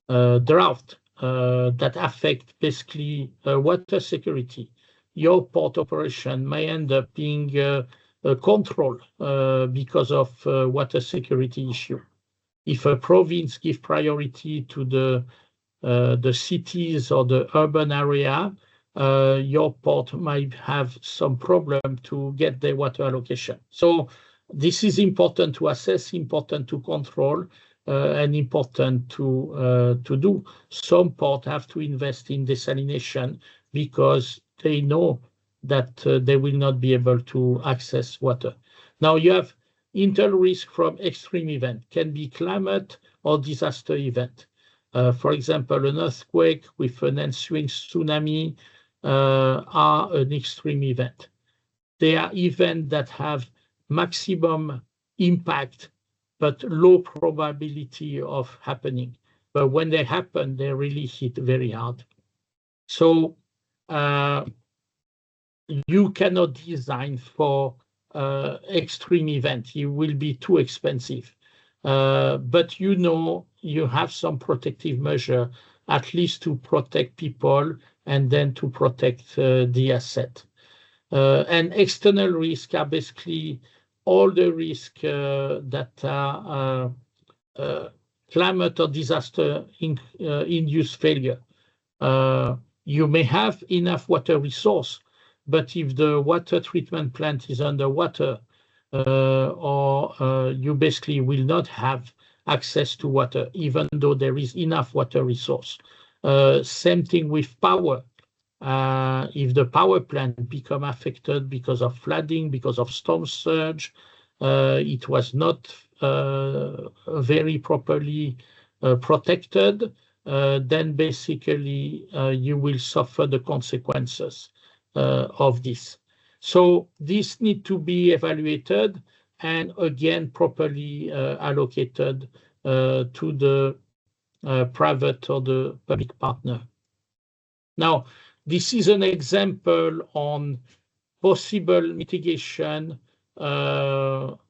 drought that affect basically water security. Your port operation may end up being controlled because of water security issue. If a province gives priority to the cities or the urban area, your port might have some problem to get the water allocation. So this is important to assess, important to control, and important to do. Some ports have to invest in desalination because they know that they will not be able to access water. Now you have internal risk from extreme event, can be climate or disaster event. For example, an earthquake with an ensuing tsunami are an extreme event. They are events that have maximum impact, but low probability of happening. But when they happen, they really hit very hard. So you cannot design for extreme event. It will be too expensive. But you know you have some protective measure, at least to protect people and then to protect the asset. And external risks are basically all the risks that are climate or disaster induced failure. You may have enough water resource, but if the water treatment plant is underwater, or you basically will not have access to water, even though there is enough water resource. Same thing with power. If the power plant become affected because of flooding, because of storm surge, it was not very properly protected, then basically you will suffer the consequences of this. So this need to be evaluated and again properly allocated to the private or the public partner. Now, this is an example on possible mitigation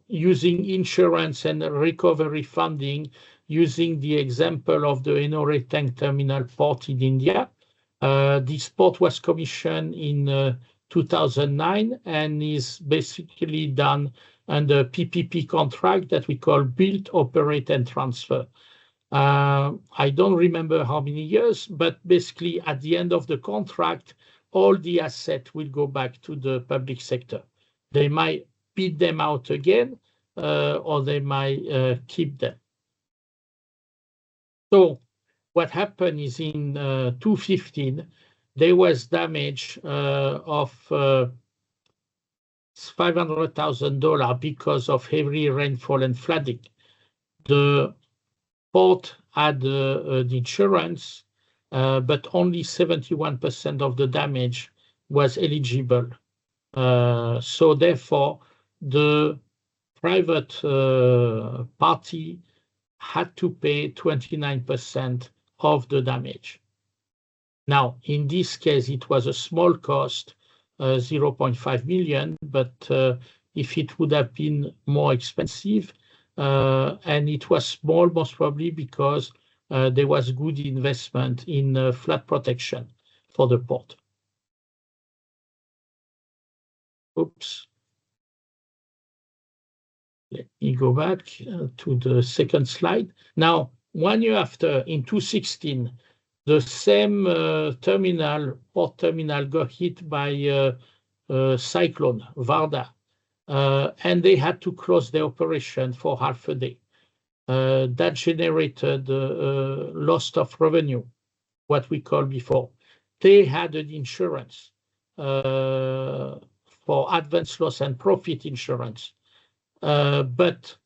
using insurance and recovery funding, using the example of the Ennore tank terminal port in India. This port was commissioned in 2009 and is basically done under PPP contract that we call build, operate, and transfer. I don't remember how many years, but basically at the end of the contract, all the assets will go back to the public sector. They might bid them out again, or they might keep them. So what happened is in 2015, there was damage of $500,000 because of heavy rainfall and flooding. The port had the insurance, but only 71% of the damage was eligible. So therefore, the private party had to pay 29% of the damage. Now, in this case, it was a small cost, 0.5 million, but if it would have been more expensive, and it was small, most probably because there was good investment in flood protection for the port. Oops. Let me go back to the second slide. Now, 1 year after, in 2016, the same port terminal got hit by cyclone, Varda, and they had to close the operation for half a day. That generated loss of revenue, what we called before. They had an insurance for advance loss and profit insurance. But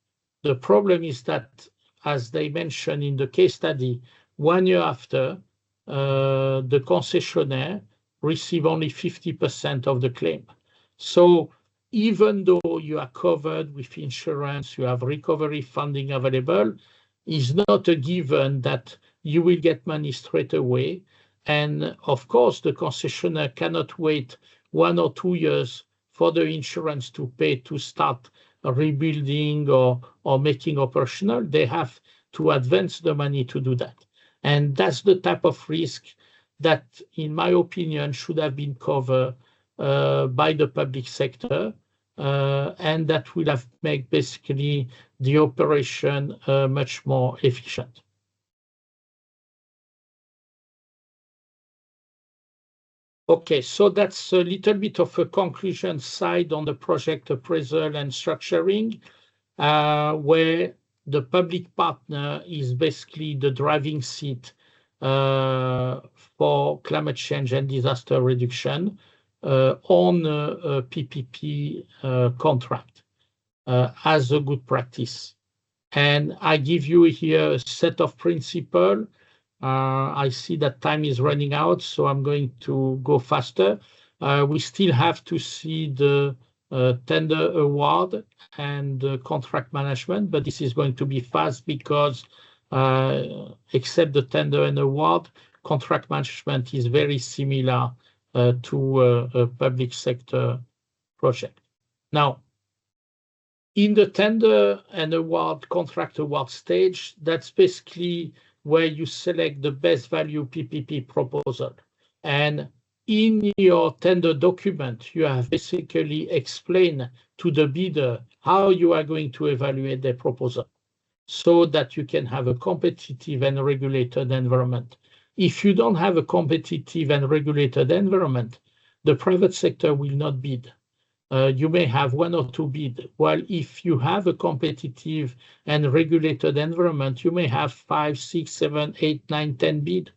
the problem is that, as they mentioned in the case study, 1 year after, the concessionaire received only 50% of the claim. So even though you are covered with insurance, you have recovery funding available, it's not a given that you will get money straight away. And of course, the concessionaire cannot wait 1 or 2 years for the insurance to pay to start rebuilding or making operational. They have to advance the money to do that. And that's the type of risk that, in my opinion, should have been covered by the public sector, and that would have made basically the operation much more efficient. Okay, so that's a little bit of a conclusion side on the project appraisal and structuring, where the public partner is basically the driving seat for climate change and disaster reduction on a PPP contract as a good practice. And I give you here a set of principles. I see that time is running out, so I'm going to go faster. We still have to see the tender award and contract management, but this is going to be fast because except the tender and award, contract management is very similar to a public sector project. Now, in the tender and award, contract award stage, that's basically where you select the best value PPP proposal. And in your tender document, you have basically explained to the bidder how you are going to evaluate their proposal so that you can have a competitive and regulated environment. If you don't have a competitive and regulated environment, the private sector will not bid. You may have 1 or 2 bids, while if you have a competitive and regulated environment, you may have 5, 6, 7, 8, 9, 10 bids.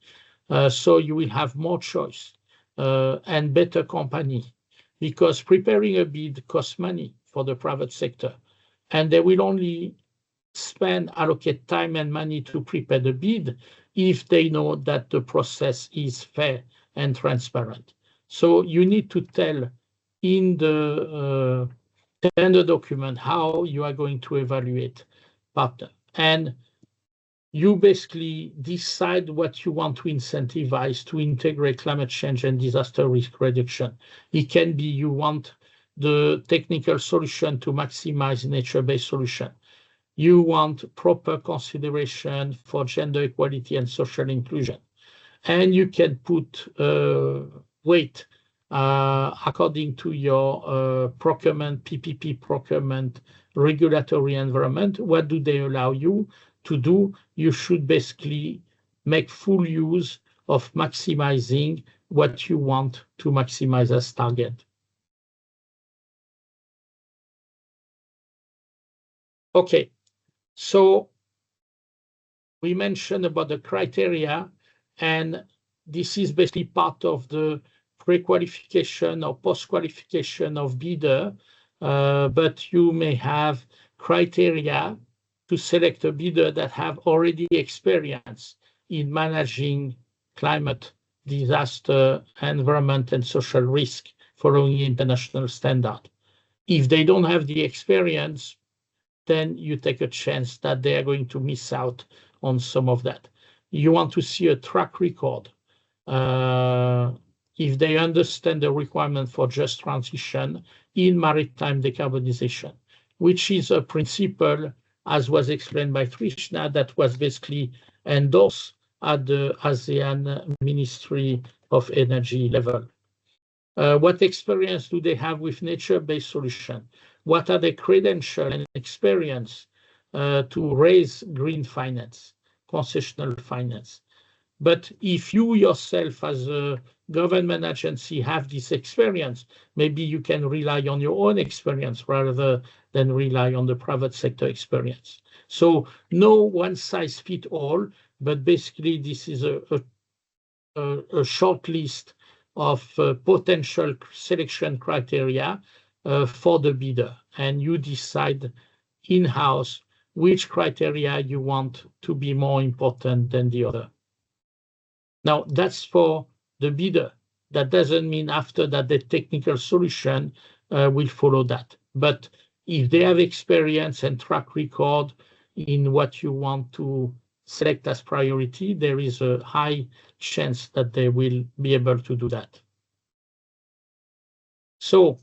So you will have more choice and better company, because preparing a bid costs money for the private sector, and they will only allocate time and money to prepare the bid if they know that the process is fair and transparent. So you need to tell in the tender document how you are going to evaluate partner. And you basically decide what you want to incentivize to integrate climate change and disaster risk reduction. It can be you want the technical solution to maximize nature-based solution. You want proper consideration for gender equality and social inclusion. and you can put weight according to your procurement, PPP procurement, regulatory environment. What do they allow you to do? You should basically make full use of maximizing what you want to maximize as target. Okay, so we mentioned about the criteria, and this is basically part of the pre-qualification or post-qualification of bidder, but you may have criteria to select a bidder that have already experience in managing climate, disaster, environment, and social risk following international standard. If they don't have the experience, then you take a chance that they are going to miss out on some of that. You want to see a track record. If they understand the requirement for just transition in maritime decarbonization, which is a principle, as was explained by Trishna, that was basically endorsed at the ASEAN Ministry of Energy level. What experience do they have with nature-based solution? What are their credentials and experience to raise green finance, concessional finance? But if you yourself as a government agency have this experience, maybe you can rely on your own experience rather than rely on the private sector experience. So no one size fits all, but basically this is a short list of potential selection criteria for the bidder, and you decide in-house which criteria you want to be more important than the other. Now, that's for the bidder. That doesn't mean after that the technical solution will follow that. But if they have experience and track record in what you want to select as priority, there is a high chance that they will be able to do that. So,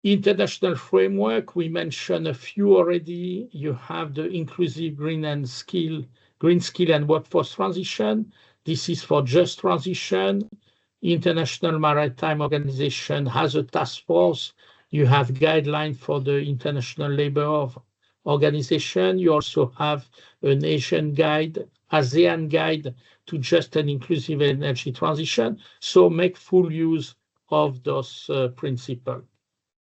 international framework, we mentioned a few already. You have the inclusive green skill and workforce transition. This is for just transition. International Maritime Organization has a task force. You have guidelines for the International Labour Organization. You also have an Asian guide, ASEAN guide to just and inclusive energy transition. So make full use of those principles.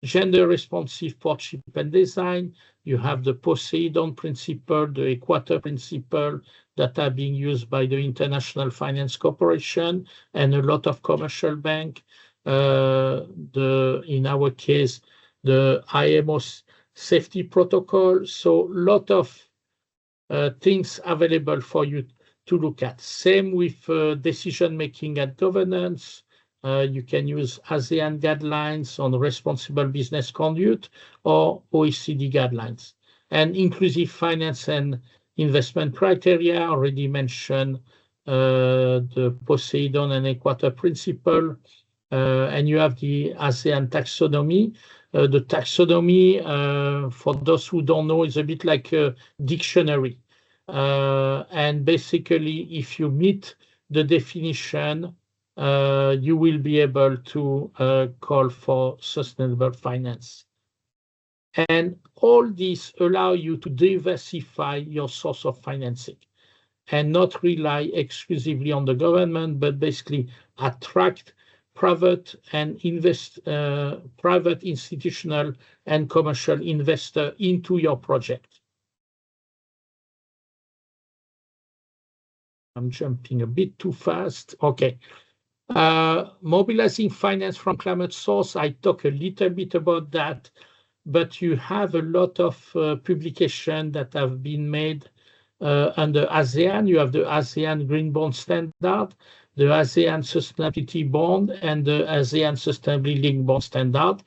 Gender responsive portship and design. You have the Poseidon principle, the Equator principle that are being used by the International Finance Corporation and a lot of commercial banks. In our case, the IMO safety protocol. So a lot of things available for you to look at. Same with decision making and governance. You can use ASEAN guidelines on responsible business conduct or OECD guidelines. And inclusive finance and investment criteria, already mentioned the Poseidon and Equator principle. And you have the ASEAN taxonomy. The taxonomy, for those who don't know, is a bit like a dictionary. And basically, if you meet the definition, you will be able to call for sustainable finance. And all these allow you to diversify your source of financing and not rely exclusively on the government, but basically attract private and private institutional and commercial investor into your project. I'm jumping a bit too fast. Okay. Mobilizing finance from climate source, I talk a little bit about that, but you have a lot of publications that have been made under ASEAN. You have the ASEAN Green Bond Standard, the ASEAN Sustainability Bond, and the ASEAN Sustainability Linked Bond Standard.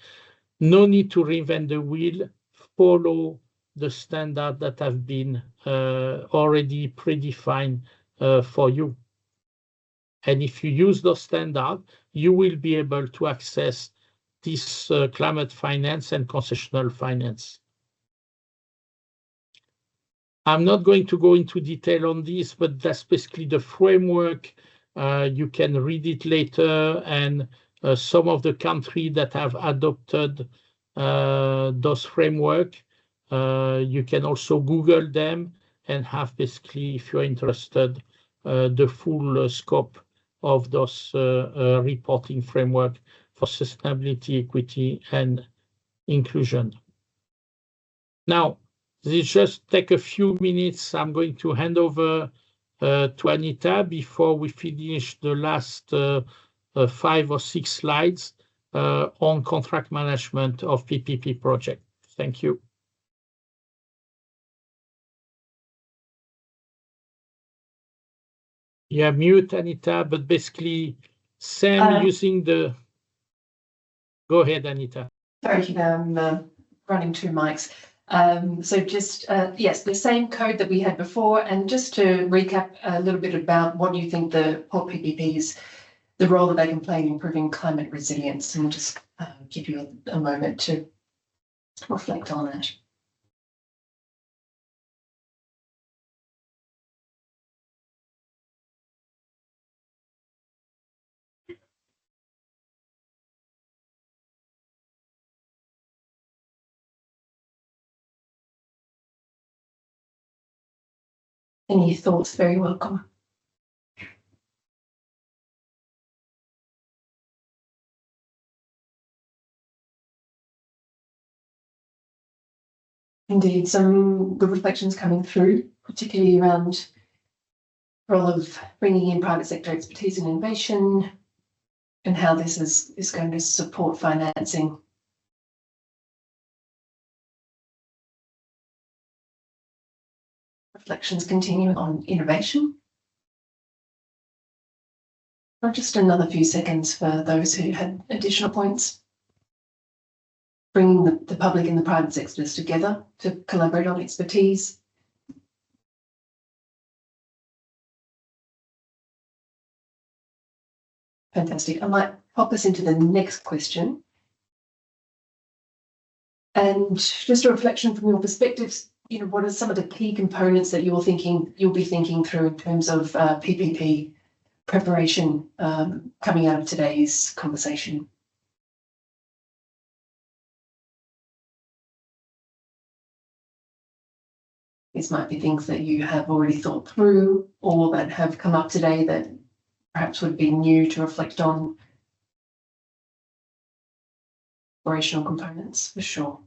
No need to reinvent the wheel. Follow the standard that have been already predefined for you. And if you use those standards, you will be able to access this climate finance and concessional finance. I'm not going to go into detail on this, but that's basically the framework. You can read it later, and some of the countries that have adopted those framework, you can also Google them and have basically, if you're interested, the full scope of those reporting framework for sustainability, equity, and inclusion. Now, this just take a few minutes. I'm going to hand over to Anita before we finish the last 5 or 6 slides on contract management of PPP project. Thank you. Yeah, mute Anita, but basically Sam using the... Go ahead, Anita. Sorry, I'm running 2 mics. So just, yes, the same code that we had before. And just to recap a little bit about what you think the port PPPs, the role that they can play in improving climate resilience, and we'll just give you a moment to reflect on that. Any thoughts? Very welcome. Indeed, some good reflections coming through, particularly around the role of bringing in private sector expertise and innovation, and how this is going to support financing. Reflections continuing on innovation. Or just another few seconds for those who had additional points. Bringing the public and the private sectors together to collaborate on expertise. Fantastic. I might pop us into the next question. And just a reflection from your perspectives, you know, what are some of the key components that you'll be thinking through in terms of PPP preparation coming out of today's conversation? These might be things that you have already thought through or that have come up today that perhaps would be new to reflect on. Operational components, for sure.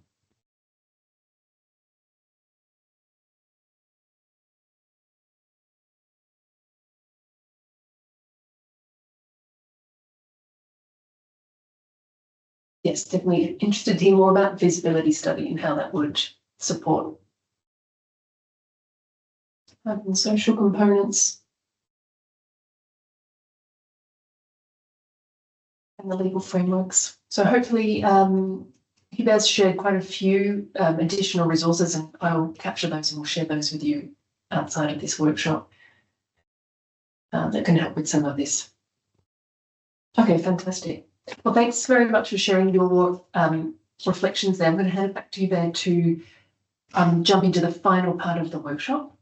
Yes, definitely interested to hear more about visibility study and how that would support and social components and the legal frameworks. So hopefully Hubert's shared quite a few additional resources, and I'll capture those and we'll share those with you outside of this workshop that can help with some of this. Okay, fantastic. Well, thanks very much for sharing your reflections there. I'm going to hand it back to Hubert to jump into the final part of the workshop.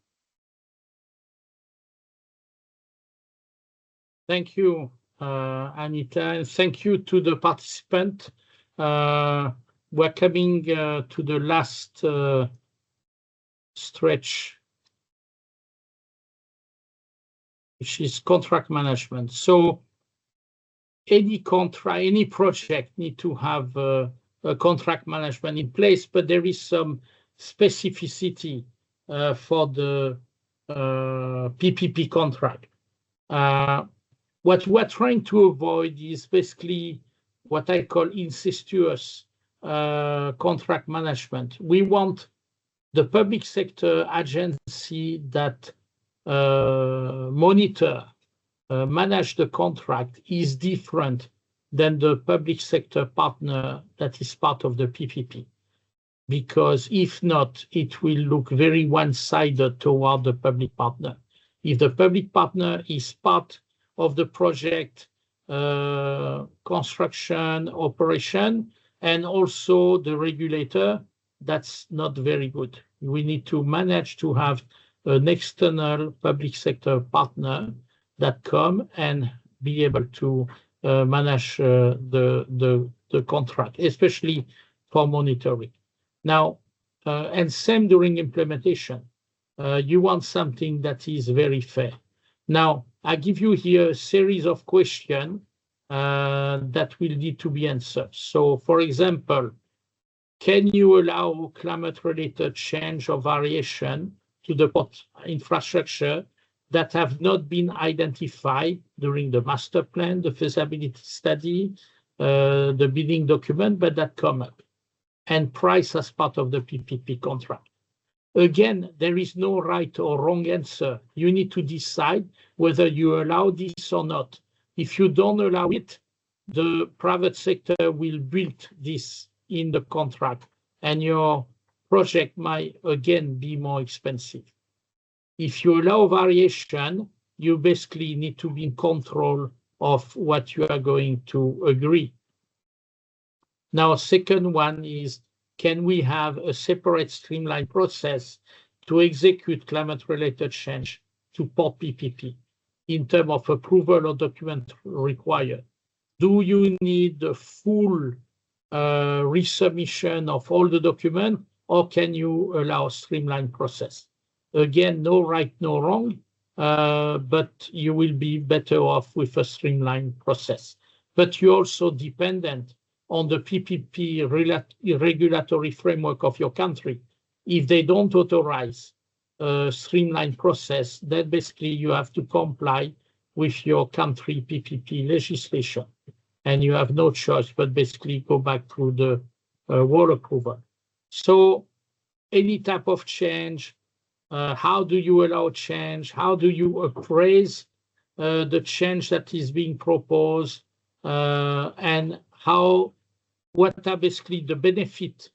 Thank you, Anita, and thank you to the participant. We're coming to the last stretch, which is contract management. So any contract, any project need to have a contract management in place, but there is some specificity for the PPP contract. What we're trying to avoid is basically what I call incestuous contract management. We want the public sector agency that manage the contract is different than the public sector partner that is part of the PPP. Because if not, it will look very one-sided toward the public partner. If the public partner is part of the project construction, operation, and also the regulator, that's not very good. We need to manage to have an external public sector partner that come and be able to manage the contract, especially for monitoring. Now, and same during implementation. You want something that is very fair. Now, I give you here a series of questions that will need to be answered. So, for example, can you allow climate-related change or variation to the port infrastructure that have not been identified during the master plan, the feasibility study, the bidding document, but that come up and price as part of the PPP contract? Again, there is no right or wrong answer. You need to decide whether you allow this or not. If you don't allow it, the private sector will build this in the contract, and your project might again be more expensive. If you allow variation, you basically need to be in control of what you are going to agree. Now, second one is, can we have a separate streamlined process to execute climate-related change to port PPP in terms of approval or document required? Do you need the full resubmission of all the documents, or can you allow a streamlined process? Again, no right, no wrong, but you will be better off with a streamlined process. But you're also dependent on the PPP regulatory framework of your country. If they don't authorize a streamlined process, then basically you have to comply with your country PPP legislation. And you have no choice but basically go back to the wall approval. So any type of change, how do you allow change? How do you appraise the change that is being proposed? And what are basically the benefit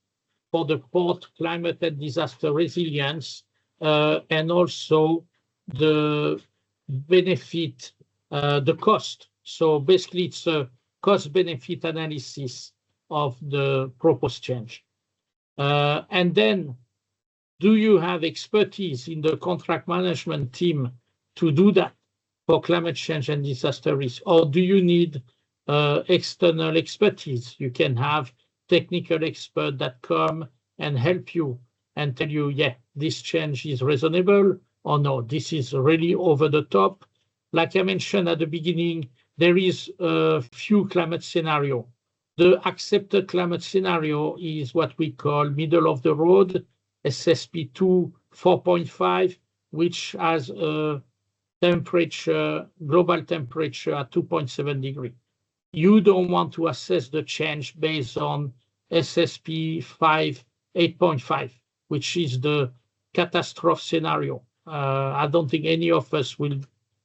for the port, climate and disaster resilience, and also the benefit, the cost. So basically it's a cost-benefit analysis of the proposed change. And then, do you have expertise in the contract management team to do that for climate change and disaster risk? Or do you need external expertise? You can have technical experts that come and help you and tell you, yeah, this change is reasonable, or no, this is really over the top. Like I mentioned at the beginning, there is a few climate scenarios. The accepted climate scenario is what we call middle of the road, SSP2 4.5, which has a temperature, global temperature at 2.7 degrees. You don't want to assess the change based on SSP 8.5, which is the catastrophe scenario. I don't think any of us will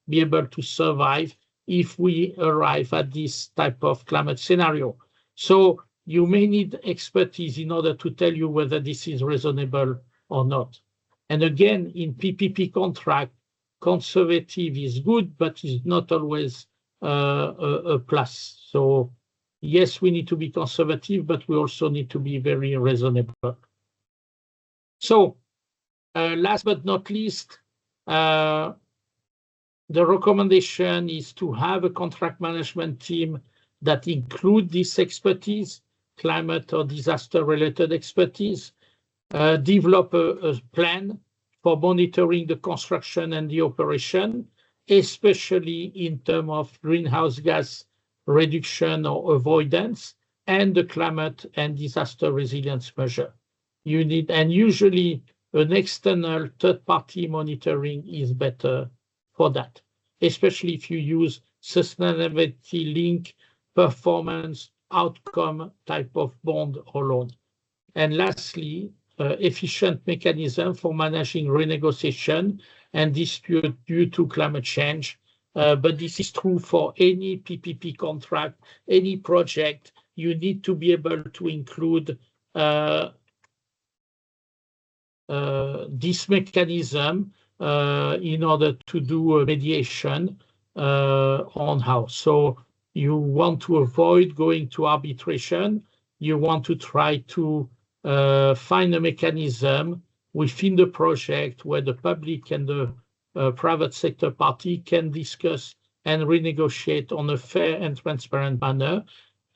be able to survive if we arrive at this type of climate scenario. So you may need expertise in order to tell you whether this is reasonable or not. And again, in PPP contract, conservative is good, but is not always a plus. So yes, we need to be conservative, but we also need to be very reasonable. So last but not least, the recommendation is to have a contract management team that include this expertise, climate or disaster-related expertise, develop a plan for monitoring the construction and the operation, especially in terms of greenhouse gas reduction or avoidance, and the climate and disaster resilience measure. You need, and usually an external third-party monitoring is better for that, especially if you use sustainability link, performance, outcome type of bond or loan. And lastly, efficient mechanism for managing renegotiation and dispute due to climate change. But this is true for any PPP contract, any project. You need to be able to include this mechanism in order to do a mediation on how. So you want to avoid going to arbitration. You want to try to find a mechanism within the project where the public and the private sector party can discuss and renegotiate on a fair and transparent manner,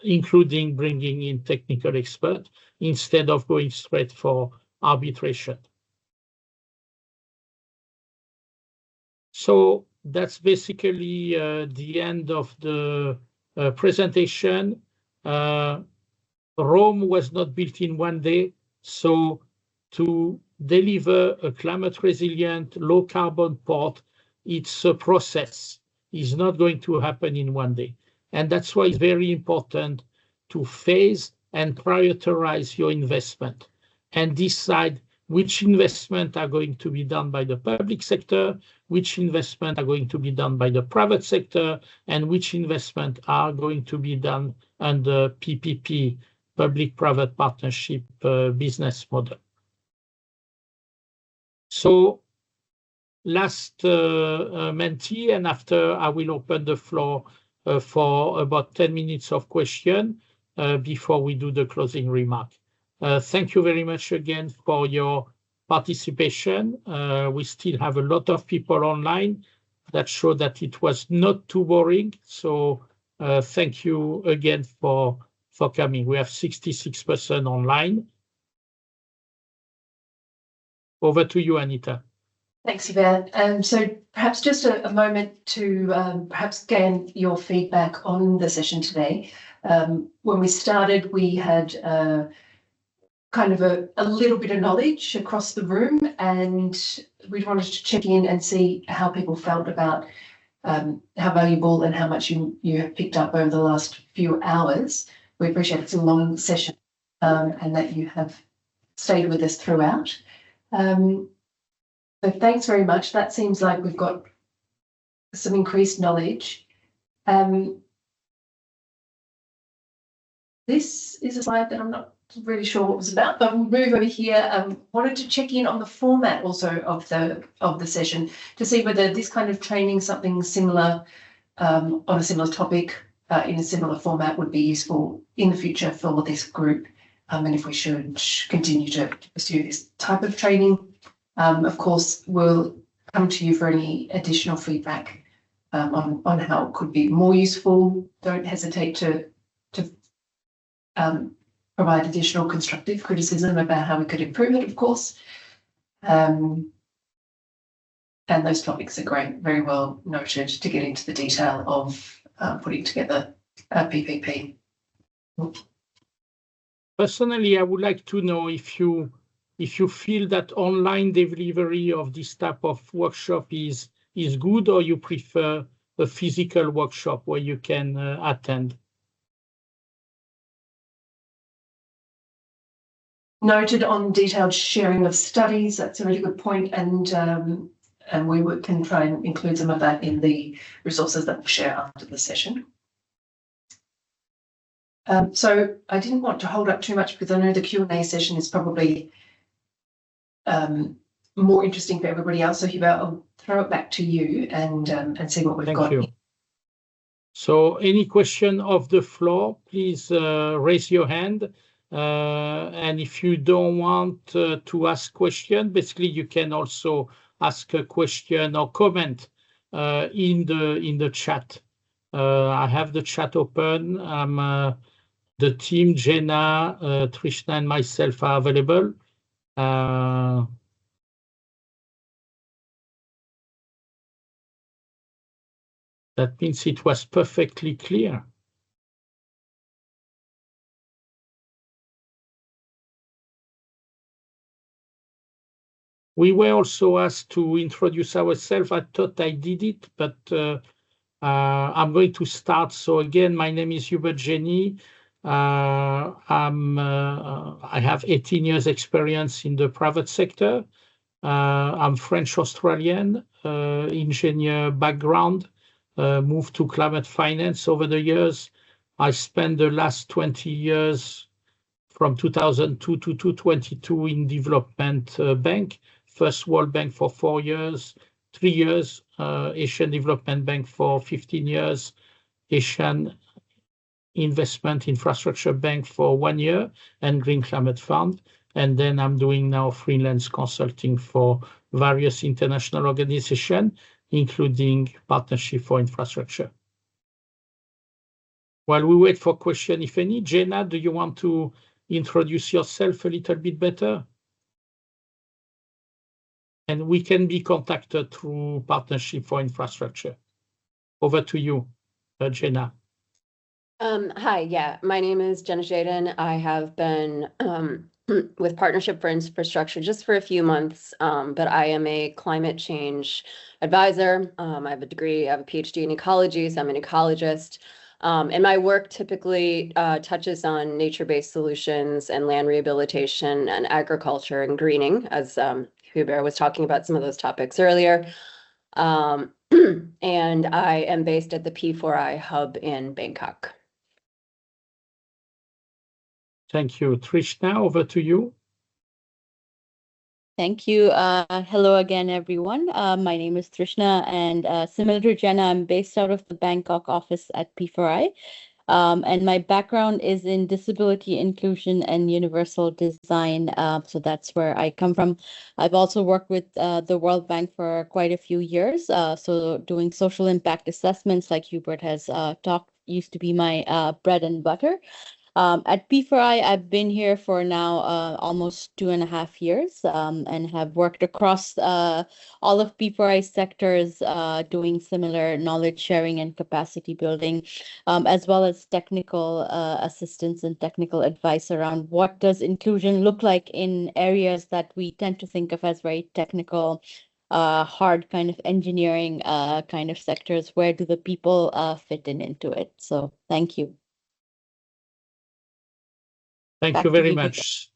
including bringing in technical experts instead of going straight for arbitration. So that's basically the end of the presentation. Rome was not built in one day, so to deliver a climate resilient, low carbon port, it's a process. It's not going to happen in one day. And that's why it's very important to phase and prioritize your investment and decide which investment are going to be done by the public sector, which investment are going to be done by the private sector, and which investment are going to be done under PPP, public-private partnership business model. So last mentee, and after I will open the floor for about 10 minutes of question before we do the closing remark. Thank you very much again for your participation. We still have a lot of people online. That show that it was not too boring. So thank you again for coming. We have 66% online. Over to you, Anita. Thanks, Hubert. So perhaps just a moment to perhaps gain your feedback on the session today. When we started, we had kind of a little bit of knowledge across the room, and we wanted to check in and see how people felt about how valuable and how much you have picked up over the last few hours. We appreciate it's a long session and that you have stayed with us throughout. So thanks very much. That seems like we've got some increased knowledge. This is a slide that I'm not really sure what was about, but we'll move over here. Wanted to check in on the format also of the session to see whether this kind of training, something similar on a similar topic in a similar format, would be useful in the future for this group, and if we should continue to pursue this type of training. Of course, we'll come to you for any additional feedback on how it could be more useful. Don't hesitate to provide additional constructive criticism about how we could improve it, of course. And those topics are great, very well noted to get into the detail of putting together a PPP. Personally, I would like to know if you feel that online delivery of this type of workshop is good, or you prefer a physical workshop where you can attend. Noted on detailed sharing of studies. That's a really good point, and we can try and include some of that in the resources that we'll share after the session. So I didn't want to hold up too much because I know the Q&A session is probably more interesting for everybody else. So Hubert, I'll throw it back to you and see what we've got. Thank you. So any question of the floor, please raise your hand. And if you don't want to ask question, basically you can also ask a question or comment in the chat. I have the chat open. The team, Jenna, Trishna, and myself are available. That means it was perfectly clear. We were also asked to introduce ourselves. I thought I did it, but I'm going to start. So again, my name is Hubert Jenny. I have 18 years experience in the private sector. I'm French-Australian, engineer background, moved to climate finance over the years. I spent the last 20 years from 2002 to 2022 in development bank. First World Bank for 4 years, 3 years, Asian Development Bank for 15 years, Asian Investment Infrastructure Bank for 1 year, and Green Climate Fund. And then I'm doing now freelance consulting for various international organizations, including Partnership for Infrastructure. While we wait for questions, if any, Jenna, do you want to introduce yourself a little bit better? And we can be contacted through Partnership for Infrastructure. Over to you, Jenna. Hi, yeah, my name is Jenna Jaden. I have been with Partnership for Infrastructure just for a few months, but I am a climate change advisor. I have a degree, I have a PhD in ecology, so I'm an ecologist. And my work typically touches on nature-based solutions and land rehabilitation and agriculture and greening, as Hubert was talking about some of those topics earlier. And I am based at the P4I hub in Bangkok. Thank you. Trishna, over to you. Thank you. Hello again, everyone. My name is Trishna, and similar to Jenna, I'm based out of the Bangkok office at P4I. And my background is in disability inclusion and universal design. So that's where I come from. I've also worked with the World Bank for quite a few years. So doing social impact assessments, like Hubert has talked, used to be my bread and butter. At P4I, I've been here for now almost 2.5 years and have worked across all of P4I sectors doing similar knowledge sharing and capacity building, as well as technical assistance and technical advice around what does inclusion look like in areas that we tend to think of as very technical, hard kind of engineering kind of sectors. Where do the people fit into it? So thank you. Thank you very much.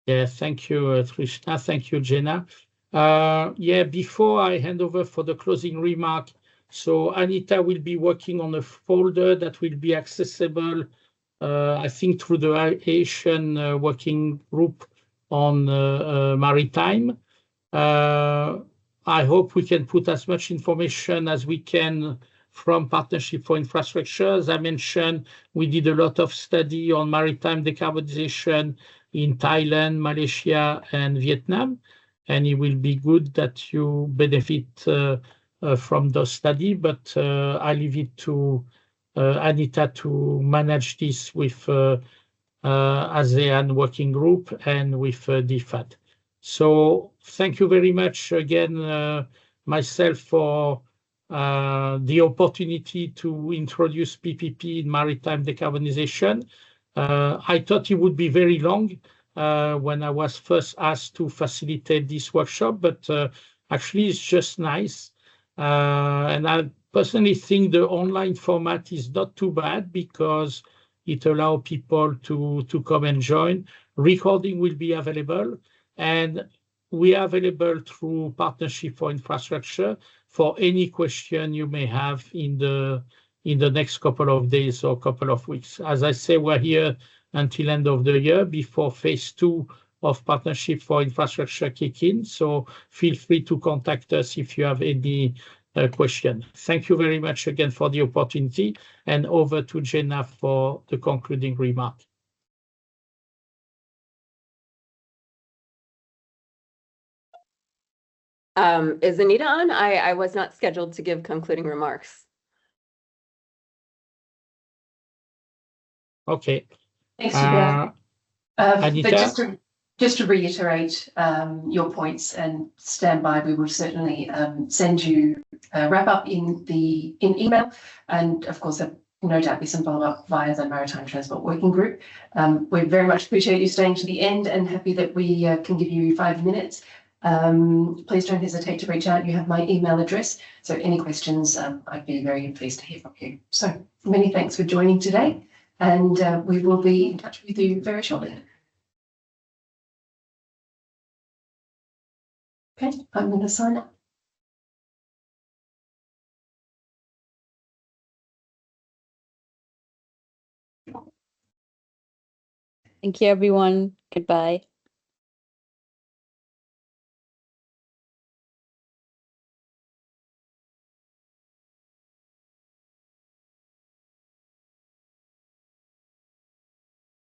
Yeah, thank you, Trishna. Thank you, Jenna. Yeah, before I hand over for the closing remark, so Anita will be working on a folder that will be accessible, I think, through the ASEAN working group on maritime. I hope we can put as much information as we can from Partnership for Infrastructure. As I mentioned, we did a lot of study on maritime decarbonization in Thailand, Malaysia, and Vietnam, and it will be good that you benefit from those studies, but I leave it to Anita to manage this with ASEAN working group and with DFAT. So thank you very much again, myself, for the opportunity to introduce PPP in maritime decarbonization. I thought it would be very long when I was first asked to facilitate this workshop, but actually it's just nice. And I personally think the online format is not too bad because it allows people to come and join. Recording will be available, and we are available through Partnership for Infrastructure for any question you may have in the next couple of days or couple of weeks. As I say, we're here until end of the year before phase 2 of Partnership for Infrastructure kick in. So feel free to contact us if you have any question. Thank you very much again for the opportunity, and over to Jenna for the concluding remark. Is Anita on? I was not scheduled to give concluding remarks. Okay. Thanks, Hubert. Anita? But just to reiterate your points and stand by, we will certainly send you a wrap up in email, and of course, no doubt be some follow-up via the Maritime Transport Working Group. We very much appreciate you staying to the end and happy that we can give you 5 minutes. Please don't hesitate to reach out. You have my email address, so any questions, I'd be very pleased to hear from you. So many thanks for joining today, and we will be in touch with you very shortly. Okay, I'm going to sign up. Thank you, everyone. Goodbye.